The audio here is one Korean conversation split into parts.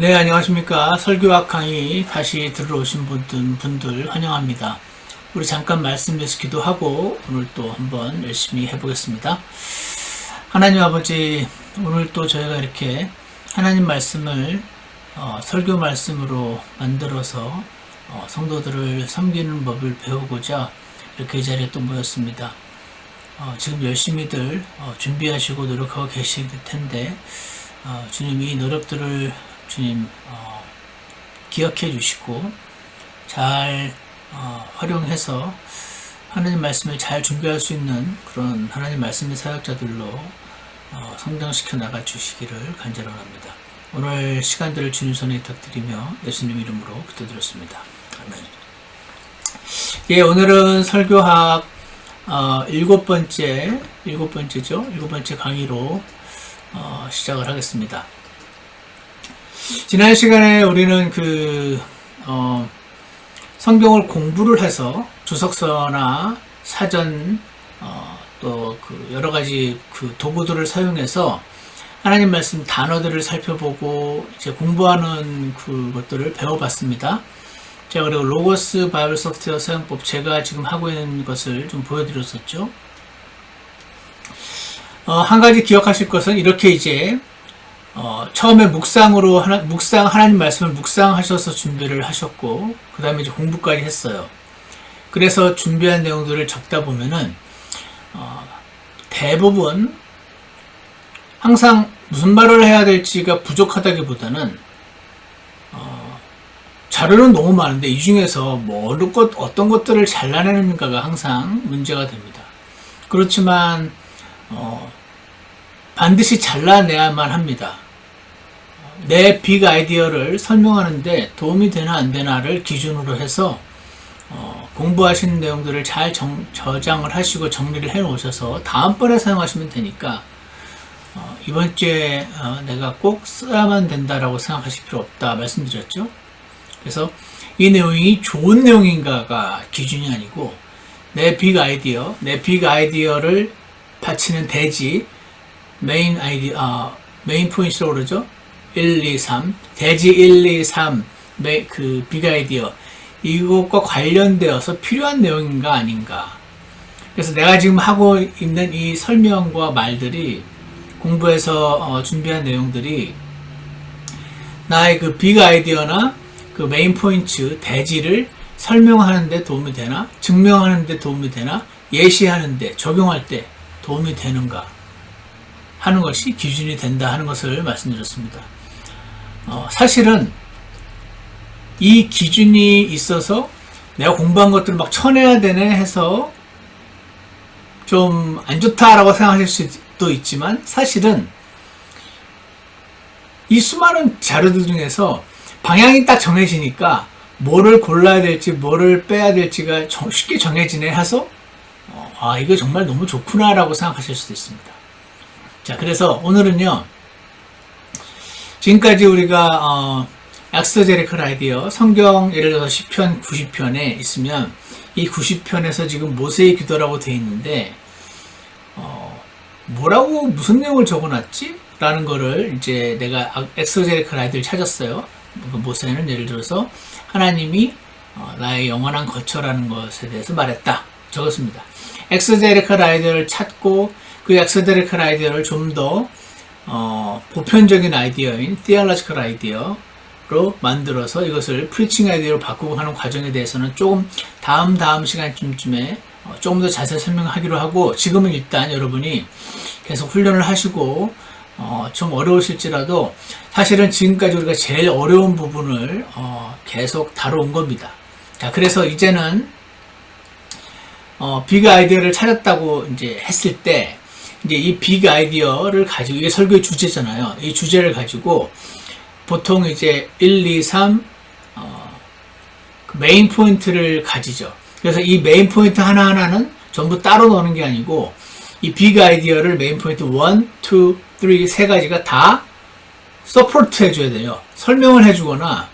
네, 안녕하십니까. 설교학 강의 다시 들어오신 분들 환영합니다. 우리 잠깐 말씀에서 기도하고 오늘 또 한번 열심히 해보겠습니다. 하나님 아버지, 오늘 또 저희가 이렇게 하나님 말씀을 설교 말씀으로 만들어서 성도들을 섬기는 법을 배우고자 이렇게 이 자리에 또 모였습니다. 지금 열심히들 준비하시고 노력하고 계실 텐데 주님 이 노력들을 주님 기억해 주시고 잘 활용해서 하나님 말씀을 잘 준비할 수 있는 그런 하나님 말씀의 사역자들로 성장시켜 나가 주시기를 간절히 원합니다. 오늘 시간들을 주님 손에 부탁드리며 예수님 이름으로 기도드렸습니다. 아멘. 예, 오늘은 설교학 일곱 번째 강의로 시작을 하겠습니다. 지난 시간에 우리는 성경을 공부를 해서 주석서나 사전, 또 여러 가지 도구들을 사용해서 하나님 말씀 단어들을 살펴보고 이제 공부하는 그것들을 배워봤습니다. 제가 그리고 로고스 바이블 소프트웨어 사용법 제가 지금 하고 있는 것을 좀 보여드렸었죠. 한 가지 기억하실 것은 이렇게 이제 처음에 하나님 말씀을 묵상하셔서 준비를 하셨고, 그 다음에 이제 공부까지 했어요. 그래서 준비한 내용들을 적다 보면은, 대부분, 항상 무슨 말을 해야 될지가 부족하다기보다는, 자료는 너무 많은데, 이 중에서 어떤 것들을 잘라내는가가 항상 문제가 됩니다. 그렇지만, 반드시 잘라내야만 합니다. 내 빅 아이디어를 설명하는데 도움이 되나 안 되나를 기준으로 해서 공부하시는 내용들을 잘 저장을 하시고 정리를 해 놓으셔서 다음번에 사용하시면 되니까 이번 주에 내가 꼭 써야만 된다라고 생각하실 필요 없다 말씀드렸죠. 그래서 이 내용이 좋은 내용인가가 기준이 아니고 내 빅 아이디어를 바치는 대지 메인 포인트라고 그러죠. 1, 2, 3 대지 1, 2, 3 빅 아이디어 이것과 관련되어서 필요한 내용인가 아닌가. 그래서 내가 지금 하고 있는 이 설명과 말들이 공부해서 준비한 내용들이 나의 빅 아이디어나 메인 포인트 대지를 설명하는 데 도움이 되나, 증명하는 데 도움이 되나, 예시하는 데, 적용할 때 도움이 되는가 하는 것이 기준이 된다 하는 것을 말씀드렸습니다. 사실은 이 기준이 있어서 내가 공부한 것들을 막 쳐내야 되네 해서 좀 안 좋다라고 생각하실 수도 있지만 사실은 이 수많은 자료들 중에서 방향이 딱 정해지니까 뭐를 골라야 될지 뭐를 빼야 될지가 쉽게 정해지네 해서 이거 정말 너무 좋구나 라고 생각하실 수도 있습니다. 자, 그래서 오늘은요, 지금까지 우리가, 엑서제리컬 아이디어, 성경 예를 들어서 10편, 90편에 있으면, 이 90편에서 지금 모세의 기도라고 되어 있는데, 무슨 내용을 적어놨지? 라는 거를 이제 내가 엑서제리컬 아이디어를 찾았어요. 모세는 예를 들어서, 하나님이 나의 영원한 거처라는 것에 대해서 말했다. 적었습니다. 엑서제리컬 아이디어를 찾고, 그 엑서제리컬 아이디어를 좀 더 보편적인 아이디어인 theological 아이디어로 만들어서 이것을 preaching 아이디어로 바꾸고 하는 과정에 대해서는 조금 다음 시간쯤에 조금 더 자세히 설명하기로 하고, 지금은 일단 여러분이 계속 훈련을 하시고 좀 어려우실지라도 사실은 지금까지 우리가 제일 어려운 부분을 계속 다뤄온 겁니다. 자, 그래서 이제는 빅 아이디어를 찾았다고 이제 했을 때 이제 이 빅 아이디어를 가지고, 이게 설교의 주제잖아요. 이 주제를 가지고 보통 이제 1, 2, 3 메인 포인트를 가지죠. 그래서 이 메인 포인트 하나하나는 전부 따로 넣는 게 아니고 이 빅 아이디어를 메인 포인트 1, 2, 3 세 가지가 다 서포트 해줘야 돼요. 설명을 해주거나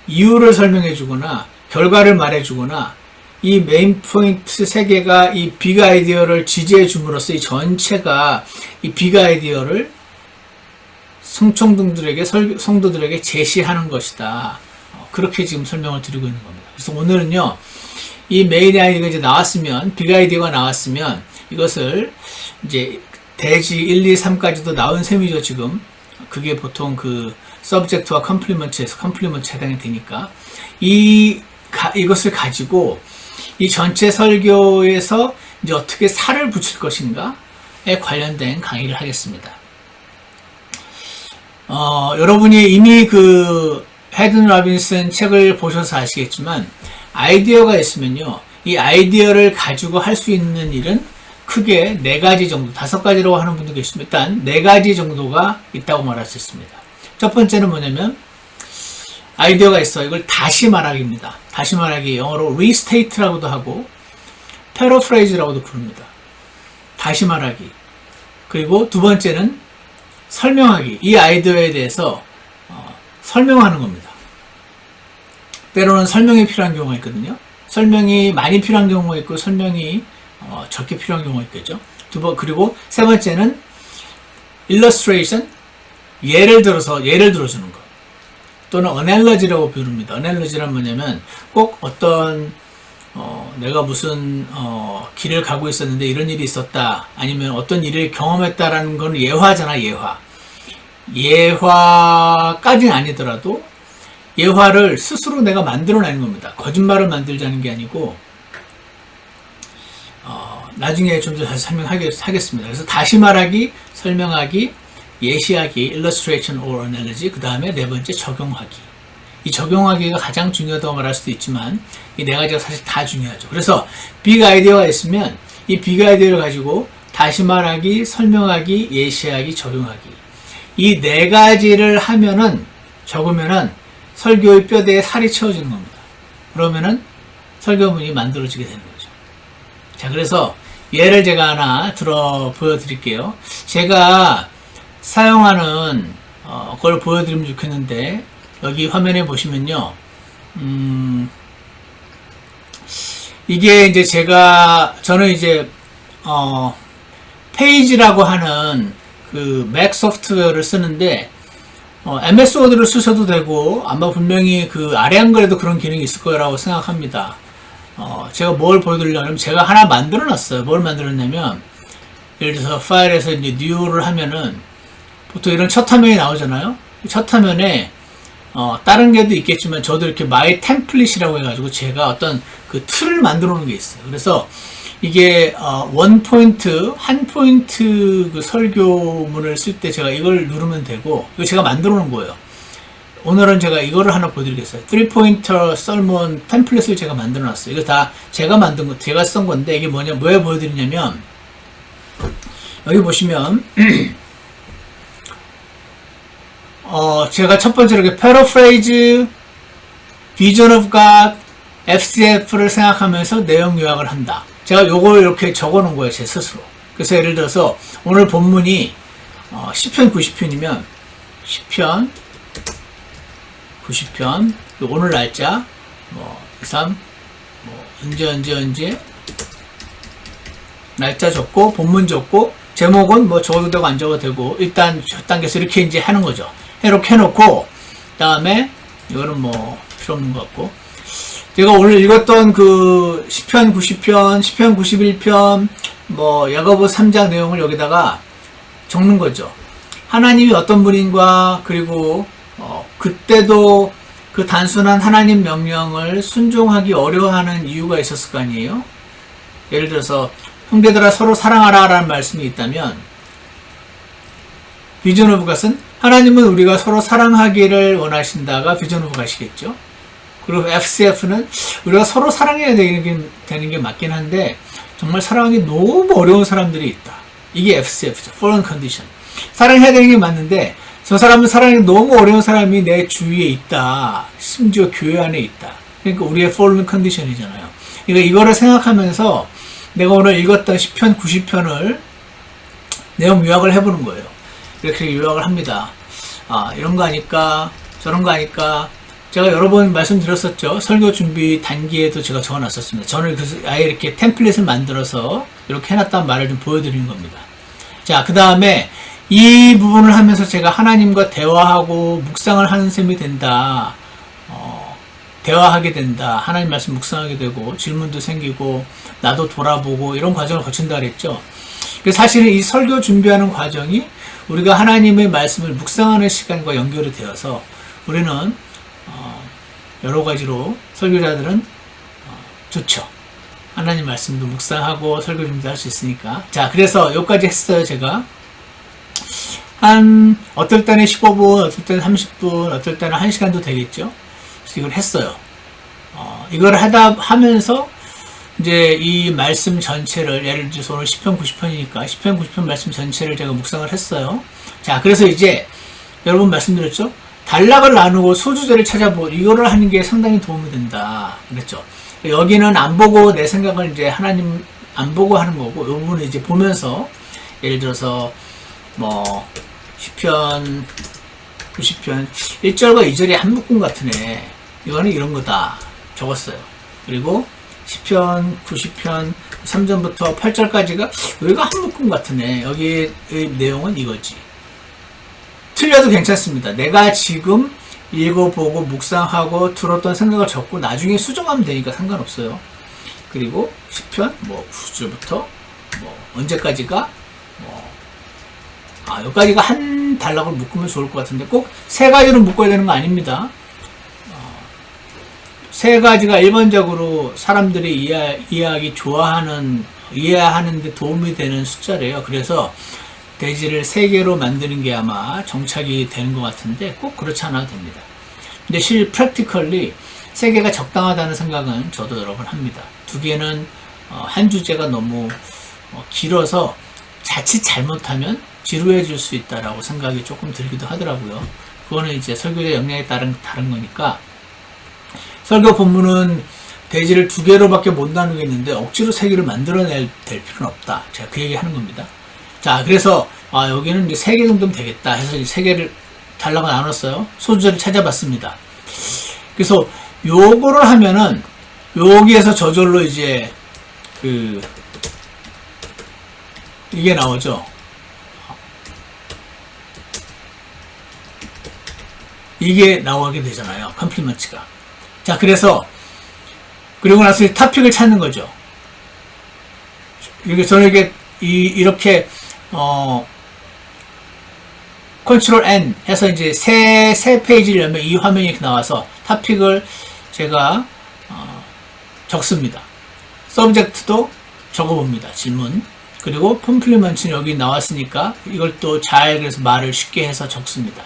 이유를 설명해 주거나 결과를 말해 주거나 이 메인 포인트 세 개가 이 빅 아이디어를 지지해 줌으로써 이 전체가 이 빅 아이디어를 성도들에게 제시하는 것이다. 그렇게 지금 설명을 드리고 있는 겁니다. 그래서 오늘은요, 이 메인 아이디어가 이제 나왔으면, 빅 아이디어가 나왔으면, 이것을 이제 대지 1, 2, 3까지도 나온 셈이죠, 지금. 그게 보통 그 서브젝트와 컴플리먼트에서 컴플리먼트 해당이 되니까. 이것을 가지고 이 전체 설교에서 이제 어떻게 살을 붙일 것인가에 관련된 강의를 하겠습니다. 여러분이 이미 그 헤든 라빈슨 책을 보셔서 아시겠지만, 아이디어가 있으면요, 이 아이디어를 가지고 할 수 있는 일은 크게 4가지 정도, 5가지라고 하는 분도 계시지만 일단 4가지 정도가 있다고 말할 수 있습니다. 첫 번째는 뭐냐면, 아이디어가 있어. 이걸 다시 말하기입니다. 다시 말하기, 영어로 restate라고도 하고 paraphrase라고도 부릅니다. 다시 말하기. 그리고 두 번째는 설명하기. 이 아이디어에 대해서 설명하는 겁니다. 때로는 설명이 필요한 경우가 있거든요. 설명이 많이 필요한 경우가 있고 설명이 적게 필요한 경우가 있겠죠. 그리고 세 번째는 illustration, 예를 들어주는 것. 또는 analogy라고 부릅니다. analogy란 뭐냐면 꼭 어떤 내가 무슨 길을 가고 있었는데 이런 일이 있었다. 아니면 어떤 일을 경험했다라는 건 예화잖아, 예화. 예화까지는 아니더라도 예화를 스스로 내가 만들어내는 겁니다. 거짓말을 만들자는 게 아니고 나중에 좀 더 다시 설명하겠습니다. 그래서 다시 말하기, 설명하기, 예시하기, illustration or analogy, 그 다음에 네 번째 적용하기. 이 적용하기가 가장 중요하다고 말할 수도 있지만 이 4가지가 사실 다 중요하죠. 그래서 빅 아이디어가 있으면 이 빅 아이디어를 가지고 다시 말하기, 설명하기, 예시하기, 적용하기, 이 4가지를 하면은, 적으면은 설교의 뼈대에 살이 채워지는 겁니다. 그러면은 설교문이 만들어지게 되는 거죠. 자, 그래서 예를 제가 하나 보여드릴게요. 제가 사용하는 걸 보여드리면 좋겠는데, 여기 화면에 보시면요, 이게 이제 저는 이제 페이지라고 하는 그 맥 소프트웨어를 쓰는데, MS 워드를 쓰셔도 되고 아마 분명히 그 아래 한글에도 그런 기능이 있을 거라고 생각합니다. 제가 뭘 보여드리려면 제가 하나 만들어 놨어요. 뭘 만들었냐면, 예를 들어서 파일에서 이제 new를 하면은 보통 이런 첫 화면이 나오잖아요. 첫 화면에 다른 게도 있겠지만 저도 이렇게 my template이라고 해가지고 제가 어떤 그 틀을 만들어 놓은 게 있어요. 그래서 이게 원 포인트, 한 포인트 그 설교문을 쓸 때 제가 이걸 누르면 되고, 이거 제가 만들어 놓은 거예요. 오늘은 제가 이거를 하나 보여드리겠어요. 3포인터 설문 템플릿을 제가 만들어 놨어요. 이거 다 제가 만든 거, 제가 쓴 건데, 이게 뭐냐, 왜 보여드리냐면, 여기 보시면, 제가 첫 번째로 이렇게 paraphrase, vision of God, FCF를 생각하면서 내용 요약을 한다. 제가 요걸 이렇게 적어 놓은 거예요, 제 스스로. 그래서 예를 들어서 오늘 본문이 시편 90편이면 시편 90편 오늘 날짜 2, 3 언제 날짜 적고 본문 적고 제목은 적어도 되고 안 적어도 되고, 일단 첫 단계에서 이렇게 이제 하는 거죠. 이렇게 해놓고, 그 다음에 이거는 필요 없는 것 같고, 제가 오늘 읽었던 그 시편 90편, 시편 91편, 야고보 3장 내용을 여기다가 적는 거죠. 하나님이 어떤 분인가, 그리고 그때도 그 단순한 하나님 명령을 순종하기 어려워하는 이유가 있었을 거 아니에요. 예를 들어서 형제들아 서로 사랑하라 라는 말씀이 있다면, 비전 오브 갓은 하나님은 우리가 서로 사랑하기를 원하신다가 비전 오브 갓이겠죠. 그리고 FCF는 우리가 서로 사랑해야 되는 게 맞긴 한데 정말 사랑하기 너무 어려운 사람들이 있다. 이게 FCF죠. Foreign Condition. 사랑해야 되는 게 맞는데 저 사람은 사랑하기 너무 어려운 사람이 내 주위에 있다. 심지어 교회 안에 있다. 그러니까 우리의 Foreign Condition이잖아요. 그러니까 이거를 생각하면서 내가 오늘 읽었던 시편 90편을 내용 요약을 해보는 거예요. 이렇게 요약을 합니다. 이런 거 아닐까, 저런 거 아닐까. 제가 여러 번 말씀드렸었죠. 설교 준비 단기에도 제가 적어놨었습니다. 저는 아예 이렇게 템플릿을 만들어서 이렇게 해놨다는 말을 좀 보여드리는 겁니다. 자, 그 다음에 이 부분을 하면서 제가 하나님과 대화하고 묵상을 하는 셈이 된다. 대화하게 된다. 하나님 말씀 묵상하게 되고 질문도 생기고 나도 돌아보고 이런 과정을 거친다 그랬죠. 사실은 이 설교 준비하는 과정이 우리가 하나님의 말씀을 묵상하는 시간과 연결이 되어서 우리는 여러 가지로 설교자들은 좋죠. 하나님 말씀도 묵상하고 설교 준비도 할 수 있으니까. 자, 그래서 여기까지 했어요, 제가. 어떨 때는 15분, 어떨 때는 30분, 어떨 때는 1시간도 되겠죠. 그래서 이걸 했어요. 이걸 하면서 이제 이 말씀 전체를, 예를 들어서 오늘 10편 90편이니까 10편 90편 말씀 전체를 제가 묵상을 했어요. 자, 그래서 이제 여러분 말씀드렸죠? 단락을 나누고 소주제를 찾아보고 이거를 하는 게 상당히 도움이 된다. 그랬죠? 여기는 안 보고 내 생각을 이제 하나님 안 보고 하는 거고, 이 부분을 이제 보면서 예를 들어서 뭐 10편 90편 1절과 2절이 한 묶음 같으네. 이거는 이런 거다. 적었어요. 그리고 10편 90편 3절부터 8절까지가 여기가 한 묶음 같으네. 여기의 내용은 이거지. 틀려도 괜찮습니다. 내가 지금 읽어보고 묵상하고 들었던 생각을 적고 나중에 수정하면 되니까 상관없어요. 그리고 10편 뭐 9절부터 뭐 언제까지가 여기까지가 한 단락을 묶으면 좋을 것 같은데 꼭 세 가지로 묶어야 되는 거 아닙니다. 세 가지가 일반적으로 사람들이 이해하기 좋아하는, 이해하는데 도움이 되는 숫자래요. 그래서 대지를 3개로 만드는 게 아마 정착이 되는 것 같은데 꼭 그렇지 않아도 됩니다. 근데 practically 3개가 적당하다는 생각은 저도 여러 번 합니다. 2개는 한 주제가 너무 길어서 자칫 잘못하면 지루해질 수 있다라고 생각이 조금 들기도 하더라고요. 그거는 이제 설교자 역량에 따른 다른 거니까. 설교 본문은 대지를 2개로밖에 못 나누겠는데 억지로 3개를 만들어낼 필요는 없다. 제가 그 얘기 하는 겁니다. 자, 그래서 여기는 이제 3개 정도면 되겠다 해서 이제 3개를 단락을 나눴어요. 소주제를 찾아봤습니다. 그래서 요거를 하면은 여기에서 저절로 이제 이게 나오죠. 이게 나오게 되잖아요. 컴플리먼트가. 자, 그리고 나서 이 토픽을 찾는 거죠. 저는 이렇게 컨트롤 N 해서 이제 새 페이지를 열면 이 화면이 이렇게 나와서 토픽을 제가 적습니다. 서브젝트도 적어봅니다. 질문. 그리고 컴플리먼트는 여기 나왔으니까 이걸 또 그래서 말을 쉽게 해서 적습니다.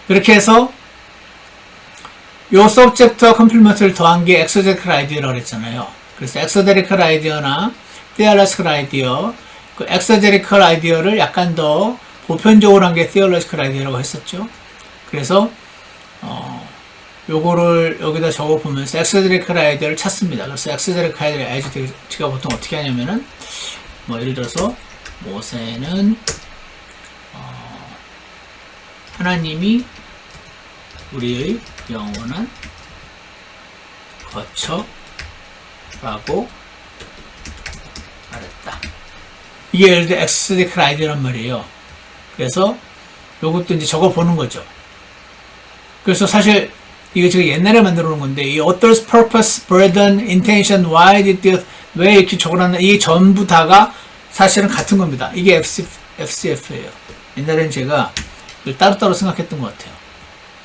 그렇게 해서 요 서브젝트와 컴플리먼트를 더한 게 엑소제티컬 아이디어라고 했잖아요. 그래서 엑소제티컬 아이디어나 theological 아이디어, 그 엑소제티컬 아이디어를 약간 더 보편적으로 한 게 theological 아이디어라고 했었죠. 그래서 요거를 여기다 적어 보면서 엑소제티컬 아이디어를 찾습니다. 그래서 엑소제티컬 아이디어가 보통 어떻게 하냐면은 뭐 예를 들어서 모세는 하나님이 우리의 영원한 거처라고 말했다. 이게 예를 들어 엑소제티컬 아이디어란 말이에요. 그래서 요것도 이제 적어 보는 거죠. 그래서 사실 이거 제가 옛날에 만들어 놓은 건데 이 author's purpose, burden, intention, why did this, 왜 이렇게 적어놨나, 이 전부 다가 사실은 같은 겁니다. 이게 FCF예요. 옛날에는 제가 따로따로 생각했던 것 같아요.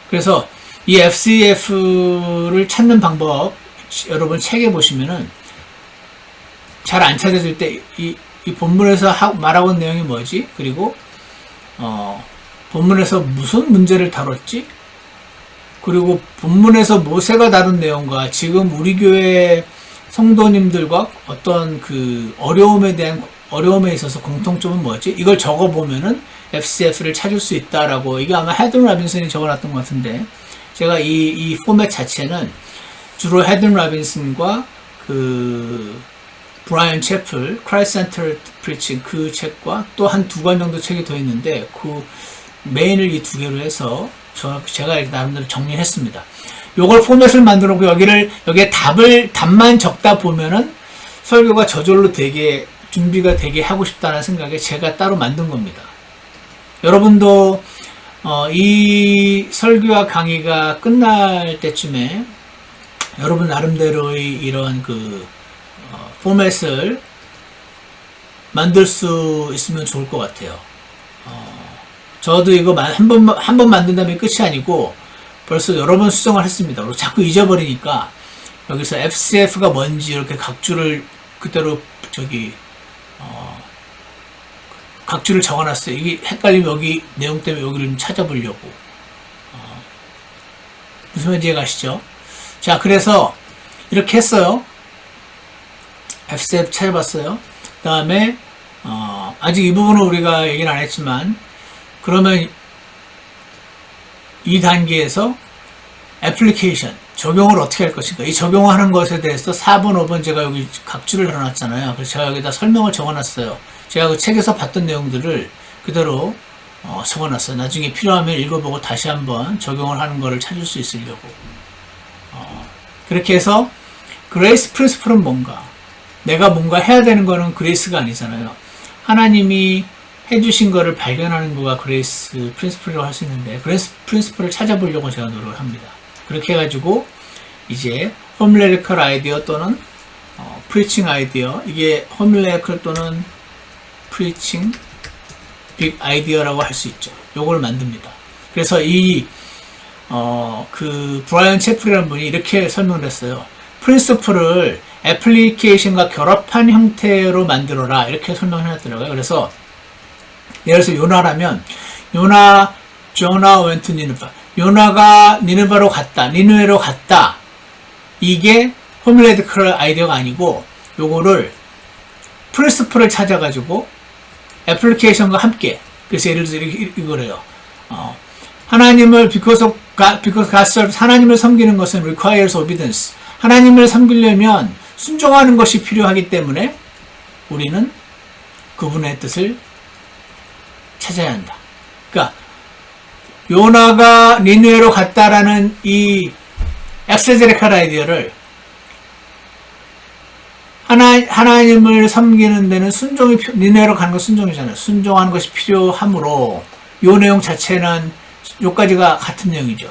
그래서 이 FCF를 찾는 방법 여러분 책에 보시면은 잘 안 찾아질 때 이 본문에서 말하고 있는 내용이 뭐지? 그리고 본문에서 무슨 문제를 다뤘지? 그리고 본문에서 모세가 다룬 내용과 지금 우리 교회 성도님들과 어떤 그 어려움에 있어서 공통점은 뭐지? 이걸 적어보면은 FCF를 찾을 수 있다라고, 이게 아마 헤든 라빈슨이 적어놨던 것 같은데, 제가 이 포맷 자체는 주로 헤든 라빈슨과 브라이언 채플, Christ Centered Preaching 그 책과 또 한 2권 정도 책이 더 있는데, 그 메인을 이 2개로 해서 제가 이렇게 나름대로 정리했습니다. 요걸 포맷을 만들어 놓고 여기에 답만 적다 보면은 설교가 저절로 준비가 되게 하고 싶다는 생각에 제가 따로 만든 겁니다. 여러분도 이 설교와 강의가 끝날 때쯤에 여러분 나름대로의 이런 포맷을 만들 수 있으면 좋을 것 같아요. 저도 이거 한 번 만든 다음에 끝이 아니고 벌써 여러 번 수정을 했습니다. 그리고 자꾸 잊어버리니까 여기서 FCF가 뭔지 이렇게 각주를 그대로 각주를 적어놨어요. 이게 헷갈리면 여기 내용 때문에 여기를 좀 찾아보려고. 무슨 말인지 가시죠? 자, 그래서 이렇게 했어요. FCF 찾아봤어요. 그 다음에 아직 이 부분은 우리가 얘기는 안 했지만 그러면 이 단계에서 애플리케이션 적용을 어떻게 할 것인가, 이 적용하는 것에 대해서 4번 5번 제가 여기 각주를 달아놨잖아요. 그래서 제가 여기다 설명을 적어놨어요. 제가 그 책에서 봤던 내용들을 그대로 적어놨어요. 나중에 필요하면 읽어보고 다시 한번 적용을 하는 것을 찾을 수 있으려고. 그렇게 해서 그레이스 프린시플은 뭔가, 내가 뭔가 해야 되는 거는 그레이스가 아니잖아요. 하나님이 해주신 거를 발견하는 거가 그레이스 프린시플이라고 할 수 있는데, 그레이스 프린시플을 찾아보려고 제가 노력을 합니다. 그렇게 해가지고 이제 호밀레리컬 아이디어 또는 프리칭 아이디어, 이게 호밀레리컬 또는 프리칭 빅 아이디어라고 할 수 있죠. 요걸 만듭니다. 그래서 브라이언 채플이라는 분이 이렇게 설명을 했어요. 프린시플을 애플리케이션과 결합한 형태로 만들어라, 이렇게 설명을 해놨더라고요. 그래서 예를 들어서 요나라면 조나 웬트 니느바, 요나가 니느바로 갔다, 니느웨로 갔다, 이게 호밀레리컬 아이디어가 아니고 요거를 프린시플을 찾아가지고 애플리케이션과 함께, 그래서 예를 들어서 이거래요. 하나님을 because God serves, 하나님을 섬기는 것은 requires obedience. 하나님을 섬기려면 순종하는 것이 필요하기 때문에 우리는 그분의 뜻을 찾아야 한다. 그러니까 요나가 니느웨로 갔다라는 이 엑세제리칼 아이디어를 하나님을 섬기는 데는 순종이, 니느웨로 가는 건 순종이잖아요. 순종하는 것이 필요하므로 요 내용 자체는 요까지가 같은 내용이죠.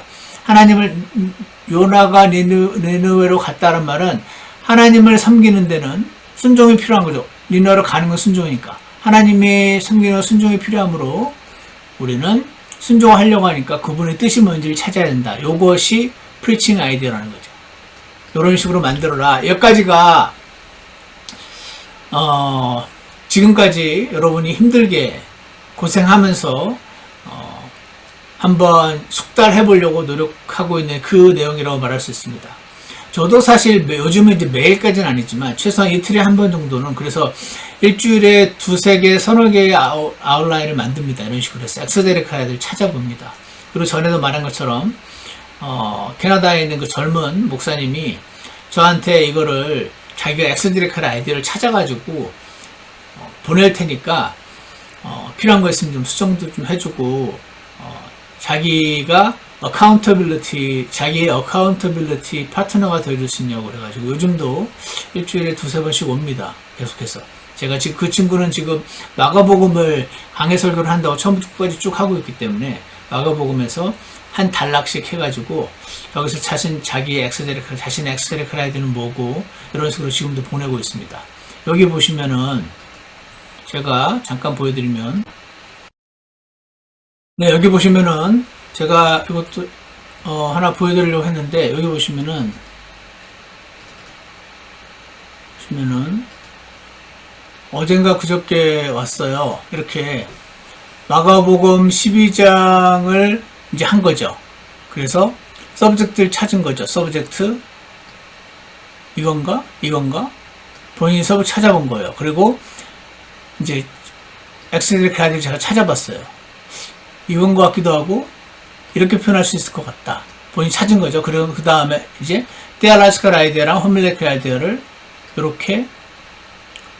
요나가 니느웨로 갔다는 말은 하나님을 섬기는 데는 순종이 필요한 거죠. 니느웨로 가는 건 순종이니까. 하나님의 섬기는 순종이 필요하므로 우리는 순종하려고 하니까 그분의 뜻이 뭔지를 찾아야 된다. 요것이 프리칭 아이디어라는 거죠. 이런 식으로 만들어라. 여기까지가 지금까지 여러분이 힘들게 고생하면서 한번 숙달해 보려고 노력하고 있는 그 내용이라고 말할 수 있습니다. 저도 사실 요즘은 이제 매일까지는 아니지만 최소한 이틀에 한 번 정도는, 그래서 일주일에 두세 개, 서너 개의 아웃라인을 만듭니다. 이런 식으로 해서 엑세제리칼을 찾아봅니다. 그리고 전에도 말한 것처럼 캐나다에 있는 그 젊은 목사님이 저한테 이거를 자기가 엑세제리칼 아이디어를 찾아가지고 보낼 테니까 필요한 거 있으면 좀 수정도 좀 해주고, 자기가 자기의 어카운터빌리티 파트너가 되어줄 수 있냐고 그래가지고 요즘도 일주일에 두세 번씩 옵니다. 계속해서. 제가 지금 그 친구는 지금 마가복음을 강해 설교를 한다고 처음부터 끝까지 쭉 하고 있기 때문에 마가복음에서 한 단락씩 해가지고 여기서 자신의 엑세제리칼 아이디어는 뭐고, 이런 식으로 지금도 보내고 있습니다. 여기 보시면은 제가 잠깐 보여드리면, 네, 여기 보시면은 제가 이것도 하나 보여드리려고 했는데, 여기 보시면은 어젠가 그저께 왔어요. 이렇게 마가복음 12장을 이제 한 거죠. 그래서 서브젝트를 찾은 거죠. 서브젝트 이건가 본인이 찾아본 거예요. 그리고 이제 엑세제리칼 아이디어를 제가 찾아봤어요. 이건 것 같기도 하고 이렇게 표현할 수 있을 것 같다. 본인이 찾은 거죠. 그리고 그 다음에 이제 테올로지컬 아이디어랑 호밀레리컬 아이디어를 이렇게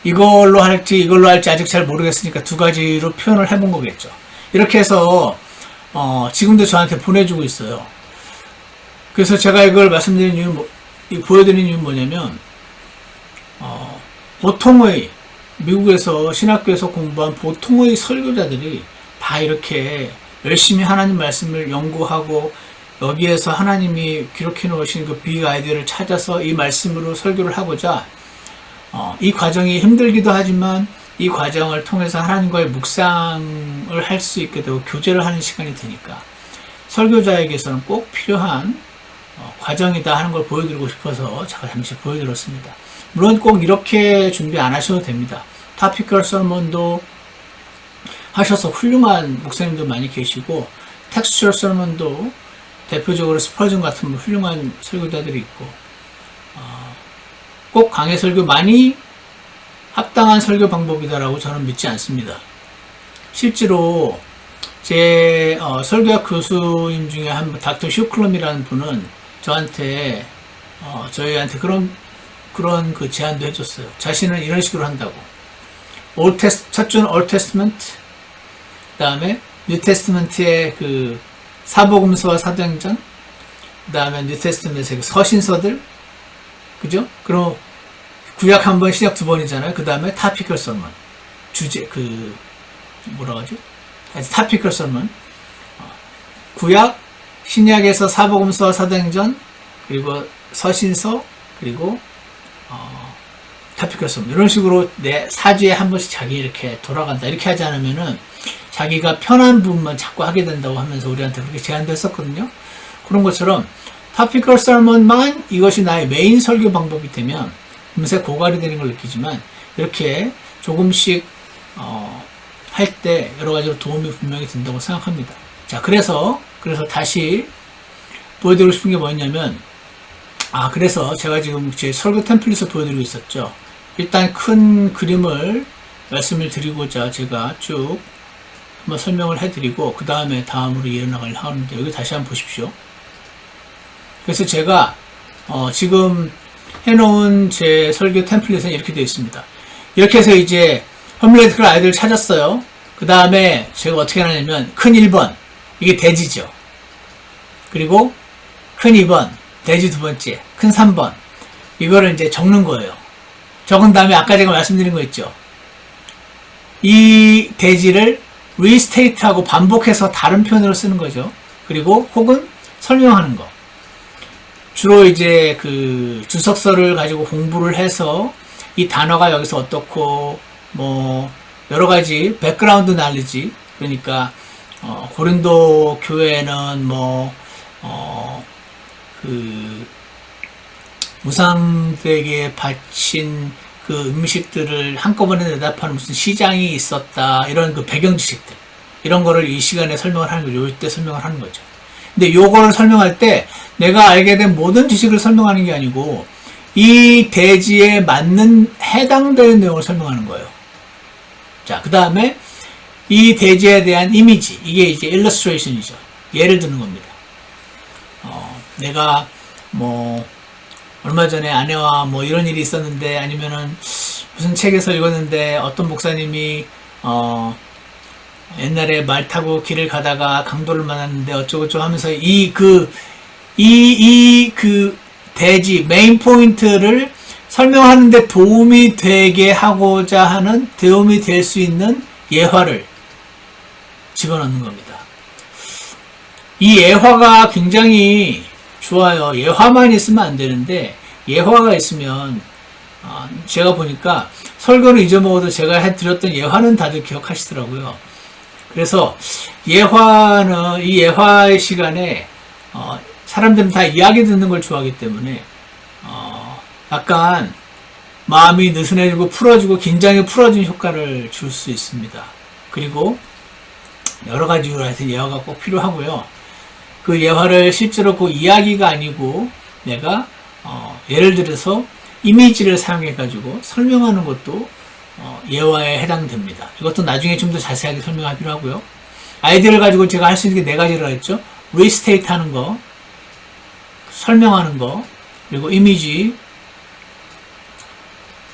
이걸로 할지 아직 잘 모르겠으니까 두 가지로 표현을 해본 거겠죠. 이렇게 해서 지금도 저한테 보내주고 있어요. 그래서 제가 이걸 보여드리는 이유는 뭐냐면, 보통의 미국에서 신학교에서 공부한 보통의 설교자들이 다 이렇게 열심히 하나님 말씀을 연구하고 여기에서 하나님이 기록해 놓으신 그 빅 아이디어를 찾아서 이 말씀으로 설교를 하고자 이 과정이 힘들기도 하지만 이 과정을 통해서 하나님과의 묵상을 할 수 있게 되고 교제를 하는 시간이 되니까 설교자에게서는 꼭 필요한 과정이다 하는 걸 보여드리고 싶어서 제가 잠시 보여드렸습니다. 물론 꼭 이렇게 준비 안 하셔도 됩니다. 토피컬 설먼도 하셔서 훌륭한 목사님도 많이 계시고 텍스처럴 설먼도 대표적으로 스퍼전 같은 훌륭한 설교자들이 있고 꼭 강해 설교만이 합당한 설교 방법이다라고 저는 믿지 않습니다. 실제로 제 설교학 교수님 중에 한 분, 닥터 슈클럼이라는 분은 저한테 저희한테 그런 그 제안도 해줬어요. 자신은 이런 식으로 한다고. 첫 주는 Old Testament, 그 다음에 New Testament의 그 사복음서와 사도행전, 그 다음에 New Testament의 서신서들, 그죠? 그럼 구약 한 번, 신약 두 번이잖아요. 그 다음에 topical sermon, 주제, 뭐라고 하죠? topical sermon. 구약, 신약에서 사복음서와 사도행전, 그리고 서신서, 그리고 topical sermon. 이런 식으로 4주에 한 번씩 자기 이렇게 돌아간다. 이렇게 하지 않으면은 자기가 편한 부분만 자꾸 하게 된다고 하면서 우리한테 그렇게 제안도 했었거든요. 그런 것처럼 topical sermon만 이것이 나의 메인 설교 방법이 되면 금세 고갈이 되는 걸 느끼지만 이렇게 조금씩 할 때 여러 가지로 도움이 분명히 된다고 생각합니다. 자, 그래서 다시 보여드리고 싶은 게 뭐였냐면 그래서 제가 지금 제 설교 템플릿을 보여드리고 있었죠. 일단 큰 그림을 말씀을 드리고자 제가 쭉 한번 설명을 해드리고 그 다음에 다음으로 이어나가려고 하는데 여기 다시 한번 보십시오. 그래서 제가 지금 해놓은 제 설교 템플릿은 이렇게 되어 있습니다. 이렇게 해서 이제 홈리티컬 아이들을 찾았어요. 그 다음에 제가 어떻게 하냐면 큰 1번 이게 대지죠. 그리고 큰 2번 대지 두 번째, 큰 3번 이거를 이제 적는 거예요. 적은 다음에 아까 제가 말씀드린 거 있죠. 이 대지를 리스테이트하고 반복해서 다른 표현으로 쓰는 거죠. 그리고 혹은 설명하는 거. 주로 이제 그 주석서를 가지고 공부를 해서 이 단어가 여기서 어떻고 뭐 여러 가지 백그라운드 날리지. 그러니까 고린도 교회는 그 우상들에게 바친 그 음식들을 한꺼번에 대답하는 무슨 시장이 있었다. 이런 그 배경 지식들. 이런 거를 이 시간에 설명을 하는 거죠. 이때 설명을 하는 거죠. 근데 요거를 설명할 때 내가 알게 된 모든 지식을 설명하는 게 아니고 이 대지에 맞는 해당되는 내용을 설명하는 거예요. 자, 그 다음에 이 대지에 대한 이미지, 이게 이제 illustration이죠. 예를 드는 겁니다. 내가 얼마 전에 아내와 이런 일이 있었는데 아니면은 무슨 책에서 읽었는데 어떤 목사님이 옛날에 말 타고 길을 가다가 강도를 만났는데 어쩌고저쩌고 하면서 그 대지 메인 포인트를 설명하는데 도움이 되게 하고자 하는 도움이 될 수 있는 예화를 집어넣는 겁니다. 이 예화가 굉장히 좋아요. 예화만 있으면 안 되는데 예화가 있으면 제가 보니까 설교를 잊어먹어도 제가 해드렸던 예화는 다들 기억하시더라고요. 그래서 예화는 이 예화의 시간에 사람들은 다 이야기 듣는 걸 좋아하기 때문에 약간 마음이 느슨해지고 풀어지고 긴장이 풀어진 효과를 줄 수 있습니다. 그리고 여러 가지 이유로 해서 예화가 꼭 필요하고요. 그 예화를 실제로 그 이야기가 아니고 내가 예를 들어서 이미지를 사용해 가지고 설명하는 것도 예화에 해당됩니다. 이것도 나중에 좀 더 자세하게 설명하기로 하고요. 아이디어를 가지고 제가 할 수 있는 게 4가지로 했죠. 리스테이트 하는 거, 설명하는 거, 그리고 이미지.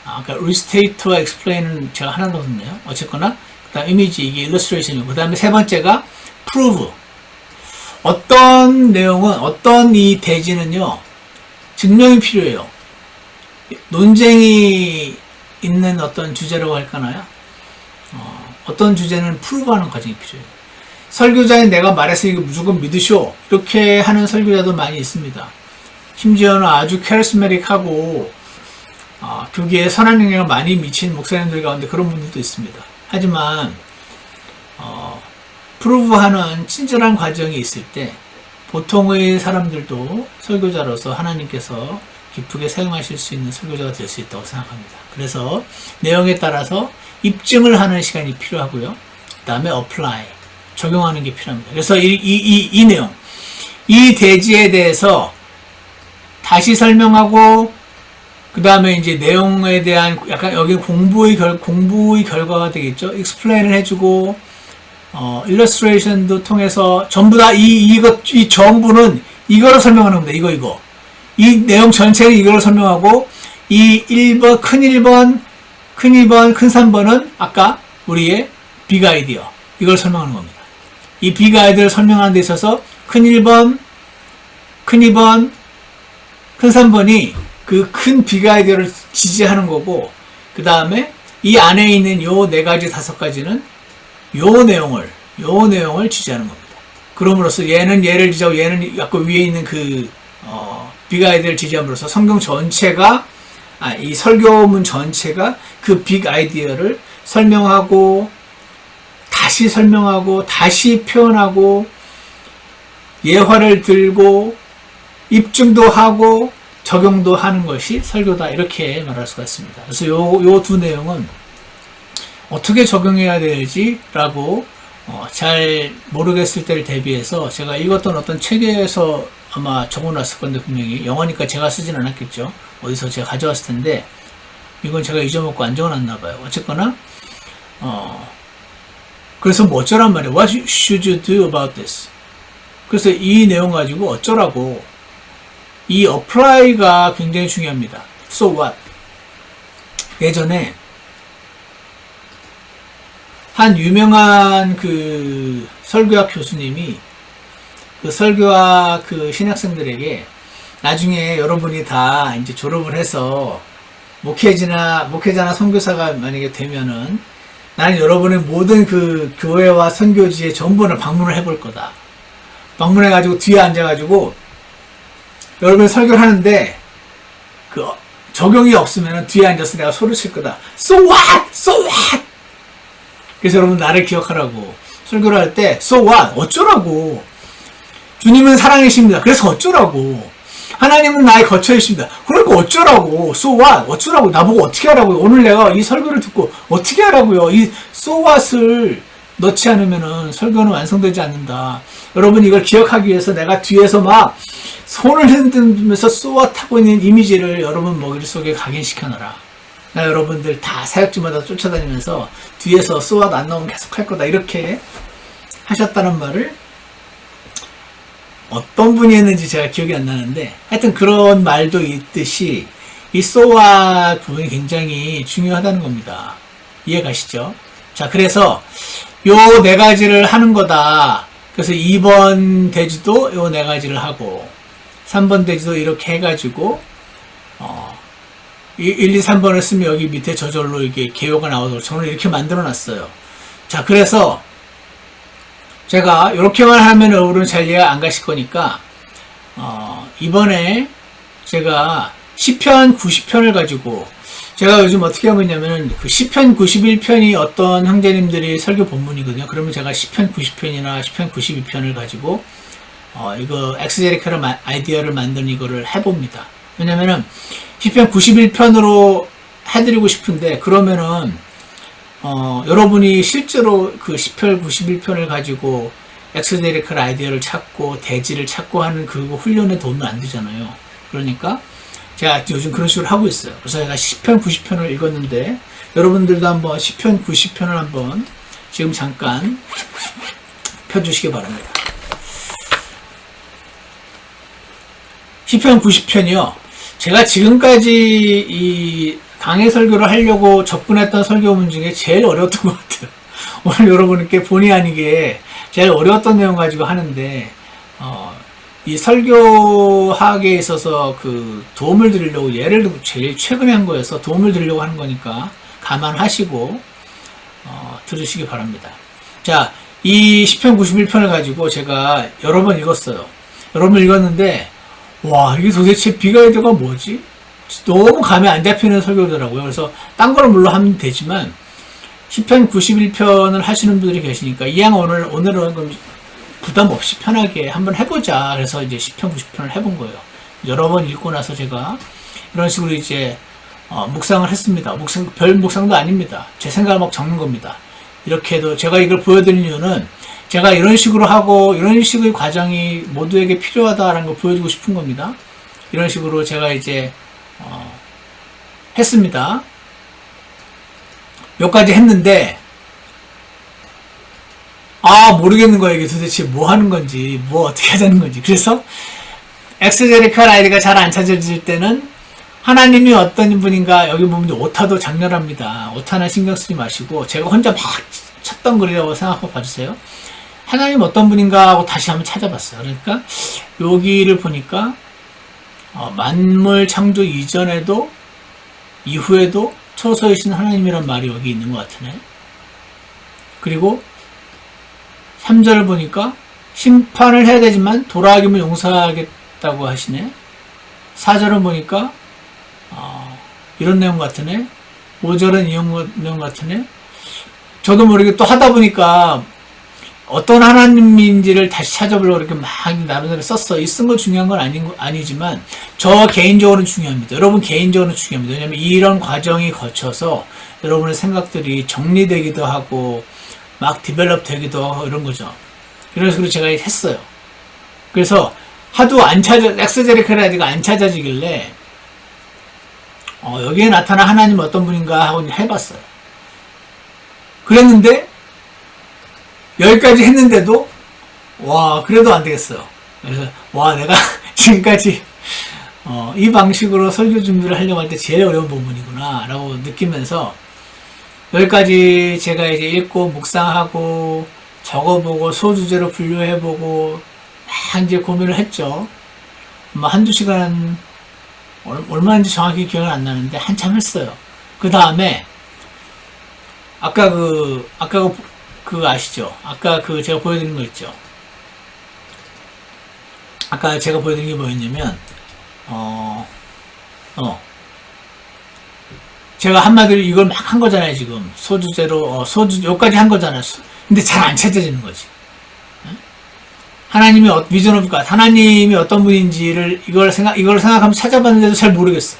그러니까 리스테이트와 explain은 제가 하나 넣었네요. 어쨌거나 그 다음 이미지, 이게 일러스트레이션이고, 그 다음에 3번째가 prove. 어떤 내용은, 어떤 이 대지는요, 증명이 필요해요. 논쟁이 있는 어떤 주제라고 할까나요? 어떤 주제는 프루브하는 과정이 필요해요. 설교자인 내가 말했으니까 무조건 믿으시오. 이렇게 하는 설교자도 많이 있습니다. 심지어는 아주 캐리스메틱하고 교계에 선한 영향을 많이 미친 목사님들 가운데 그런 분들도 있습니다. 하지만 프루브하는 친절한 과정이 있을 때 보통의 사람들도 설교자로서 하나님께서 기쁘게 사용하실 수 있는 설교자가 될 수 있다고 생각합니다. 그래서 내용에 따라서 입증을 하는 시간이 필요하고요. 그 다음에 apply, 적용하는 게 필요합니다. 그래서 이 내용, 이 대지에 대해서 다시 설명하고, 그 다음에 이제 내용에 대한 약간 여기 공부의 결과가 되겠죠. explain을 해주고, illustration도 통해서 전부 다 이 전부는 이거로 설명하는 겁니다. 이거. 이 내용 전체를 이걸 설명하고, 이 1번, 큰 1번, 큰 2번, 큰 3번은 아까 우리의 빅 아이디어. 이걸 설명하는 겁니다. 이 빅 아이디어를 설명하는 데 있어서 큰 1번, 큰 2번, 큰 3번이 그 큰 빅 아이디어를 지지하는 거고, 그 다음에 이 안에 있는 요 4가지, 5가지는 요 내용을 지지하는 겁니다. 그럼으로써 얘는 얘를 지지하고 얘는 아까 위에 있는 빅 아이디어를 지지함으로써 성경 전체가, 이 설교문 전체가 그 빅 아이디어를 설명하고, 다시 표현하고, 예화를 들고, 입증도 하고, 적용도 하는 것이 설교다. 이렇게 말할 수가 있습니다. 그래서 요 두 내용은 어떻게 적용해야 될지라고 잘 모르겠을 때를 대비해서 제가 읽었던 어떤 책에서 아마 적어놨을 건데, 분명히 영어니까 제가 쓰진 않았겠죠. 어디서 제가 가져왔을 텐데 이건 제가 잊어먹고 안 적어놨나 봐요. 어쨌거나 그래서 뭐 어쩌란 말이에요. What should you do about this? 그래서 이 내용 가지고 어쩌라고. 이 apply가 굉장히 중요합니다. So what? 예전에 한 유명한 그 설교학 교수님이 그 설교학 그 신학생들에게 나중에 여러분이 다 이제 졸업을 해서 목회자나 선교사가 만약에 되면은 나는 여러분의 모든 그 교회와 선교지에 전부를 방문을 해볼 거다. 방문해가지고 뒤에 앉아가지고 여러분이 설교를 하는데 그 적용이 없으면 뒤에 앉아서 내가 소리 칠 거다. So what? So what? 그래서 여러분 나를 기억하라고. 설교를 할 때 So what? 어쩌라고. 주님은 사랑이십니다. 그래서 어쩌라고. 하나님은 나의 거처이십니다. 그러니까 어쩌라고. So what? 어쩌라고. 나보고 어떻게 하라고요. 오늘 내가 이 설교를 듣고 어떻게 하라고요. 이 So what을 넣지 않으면은 설교는 완성되지 않는다. 여러분 이걸 기억하기 위해서 내가 뒤에서 막 손을 흔들면서 So what 하고 있는 이미지를 여러분 머릿속에 각인시켜놔라. 나 여러분들 다 사역지마다 쫓아다니면서 뒤에서 So what 안 나오면 계속 할 거다. 이렇게 하셨다는 말을 어떤 분이 했는지 제가 기억이 안 나는데, 하여튼 그런 말도 있듯이 이 So what 부분이 굉장히 중요하다는 겁니다. 이해가시죠? 자, 그래서 요 4가지를 하는 거다. 그래서 2번 대지도 요 4가지를 하고 3번 대지도 이렇게 해가지고 1, 2, 3번을 쓰면 여기 밑에 저절로 이게 개요가 나오도록 저는 이렇게 만들어 놨어요. 자, 그래서 제가 이렇게만 하면 여러분은 잘 이해가 안 가실 거니까 이번에 제가 시편 90편을 가지고 제가 요즘 어떻게 하고 있냐면 그 시편 91편이 어떤 형제님들이 설교 본문이거든요. 그러면 제가 시편 90편이나 시편 92편을 가지고 이거 엑스제리컬 아이디어를 만든 이거를 해봅니다. 왜냐면은 시편 91편으로 해드리고 싶은데 그러면은 여러분이 실제로 그 시편 91편을 가지고 엑스제리컬 아이디어를 찾고 대지를 찾고 하는 그 훈련에 도움이 안 되잖아요. 그러니까 제가 요즘 그런 식으로 하고 있어요. 그래서 제가 시편 90편을 읽었는데 여러분들도 한번 시편 90편을 한번 지금 잠깐 펴주시기 바랍니다. 시편 90편이요. 제가 지금까지 이 강해 설교를 하려고 접근했던 설교문 중에 제일 어려웠던 것 같아요. 오늘 여러분께 본의 아니게 제일 어려웠던 내용 가지고 하는데 이 설교학에 있어서 그 도움을 드리려고 예를 들고 제일 최근에 한 거여서 도움을 드리려고 하는 거니까 감안하시고 들으시기 바랍니다. 자, 이 시편 91편을 가지고 제가 여러 번 읽었어요. 여러 번 읽었는데 와, 이게 도대체 비가이드가 뭐지? 너무 감이 안 잡히는 설교더라고요. 그래서 딴 거는 물론 하면 되지만 시편 91편을 하시는 분들이 계시니까 이왕 오늘은 그럼 부담 없이 편하게 한번 해보자. 그래서 이제 시편 90편을 해본 거예요. 여러 번 읽고 나서 제가 이런 식으로 이제 묵상을 했습니다. 별 묵상도 아닙니다. 제 생각을 막 적는 겁니다. 이렇게 해도 제가 이걸 보여드린 이유는 제가 이런 식으로 하고 이런 식의 과정이 모두에게 필요하다라는 걸 보여주고 싶은 겁니다. 이런 식으로 제가 이제 했습니다. 몇 가지 했는데 모르겠는 거예요. 이게 도대체 뭐 하는 건지 뭐 어떻게 하자는 건지. 그래서 엑스제리컬 아이디가 잘 안 찾아질 때는 하나님이 어떤 분인가, 여기 보면 오타도 장렬합니다. 오타는 신경 쓰지 마시고 제가 혼자 막 쳤던 글이라고 생각하고 봐주세요. 하나님 어떤 분인가 하고 다시 한번 찾아봤어요. 그러니까 여기를 보니까 만물 창조 이전에도 이후에도 처소이신 하나님이란 말이 여기 있는 것 같으네. 그리고 3절을 보니까 심판을 해야 되지만 돌아가기면 용서하겠다고 하시네. 4절은 보니까 이런 내용 같으네. 5절은 이런 내용 같으네. 저도 모르게 또 하다 보니까 어떤 하나님인지를 다시 찾아보려고 이렇게 막 나름대로 썼어. 이 쓴 거 중요한 건 아니지만 저 개인적으로는 중요합니다. 여러분 개인적으로는 중요합니다. 왜냐면 이런 과정이 거쳐서 여러분의 생각들이 정리되기도 하고 막 디벨롭 되기도 하고 이런 거죠. 그래서 제가 했어요. 그래서 하도 엑스제리컬 아이디가 안 찾아지길래 여기에 나타난 하나님 어떤 분인가 하고 해봤어요. 그랬는데 여기까지 했는데도 그래도 안 되겠어요. 그래서 내가 지금까지 이 방식으로 설교 준비를 하려고 할 때 제일 어려운 부분이구나 라고 느끼면서 여기까지 제가 이제 읽고 묵상하고 적어보고 소주제로 분류해보고 막 이제 고민을 했죠. 한두 시간 얼마인지 정확히 기억은 안 나는데 한참 했어요. 그 다음에 아까 그거 아시죠? 아까 제가 보여드린 거 있죠? 아까 제가 보여드린 게 뭐였냐면, 제가 한마디로 이걸 막 한 거잖아요, 지금. 소주제로, 여기까지 한 거잖아요. 근데 잘 안 찾아지는 거지. 하나님이, 비전 오브 갓, 하나님이 어떤 분인지를, 이걸 생각하면 찾아봤는데도 잘 모르겠어.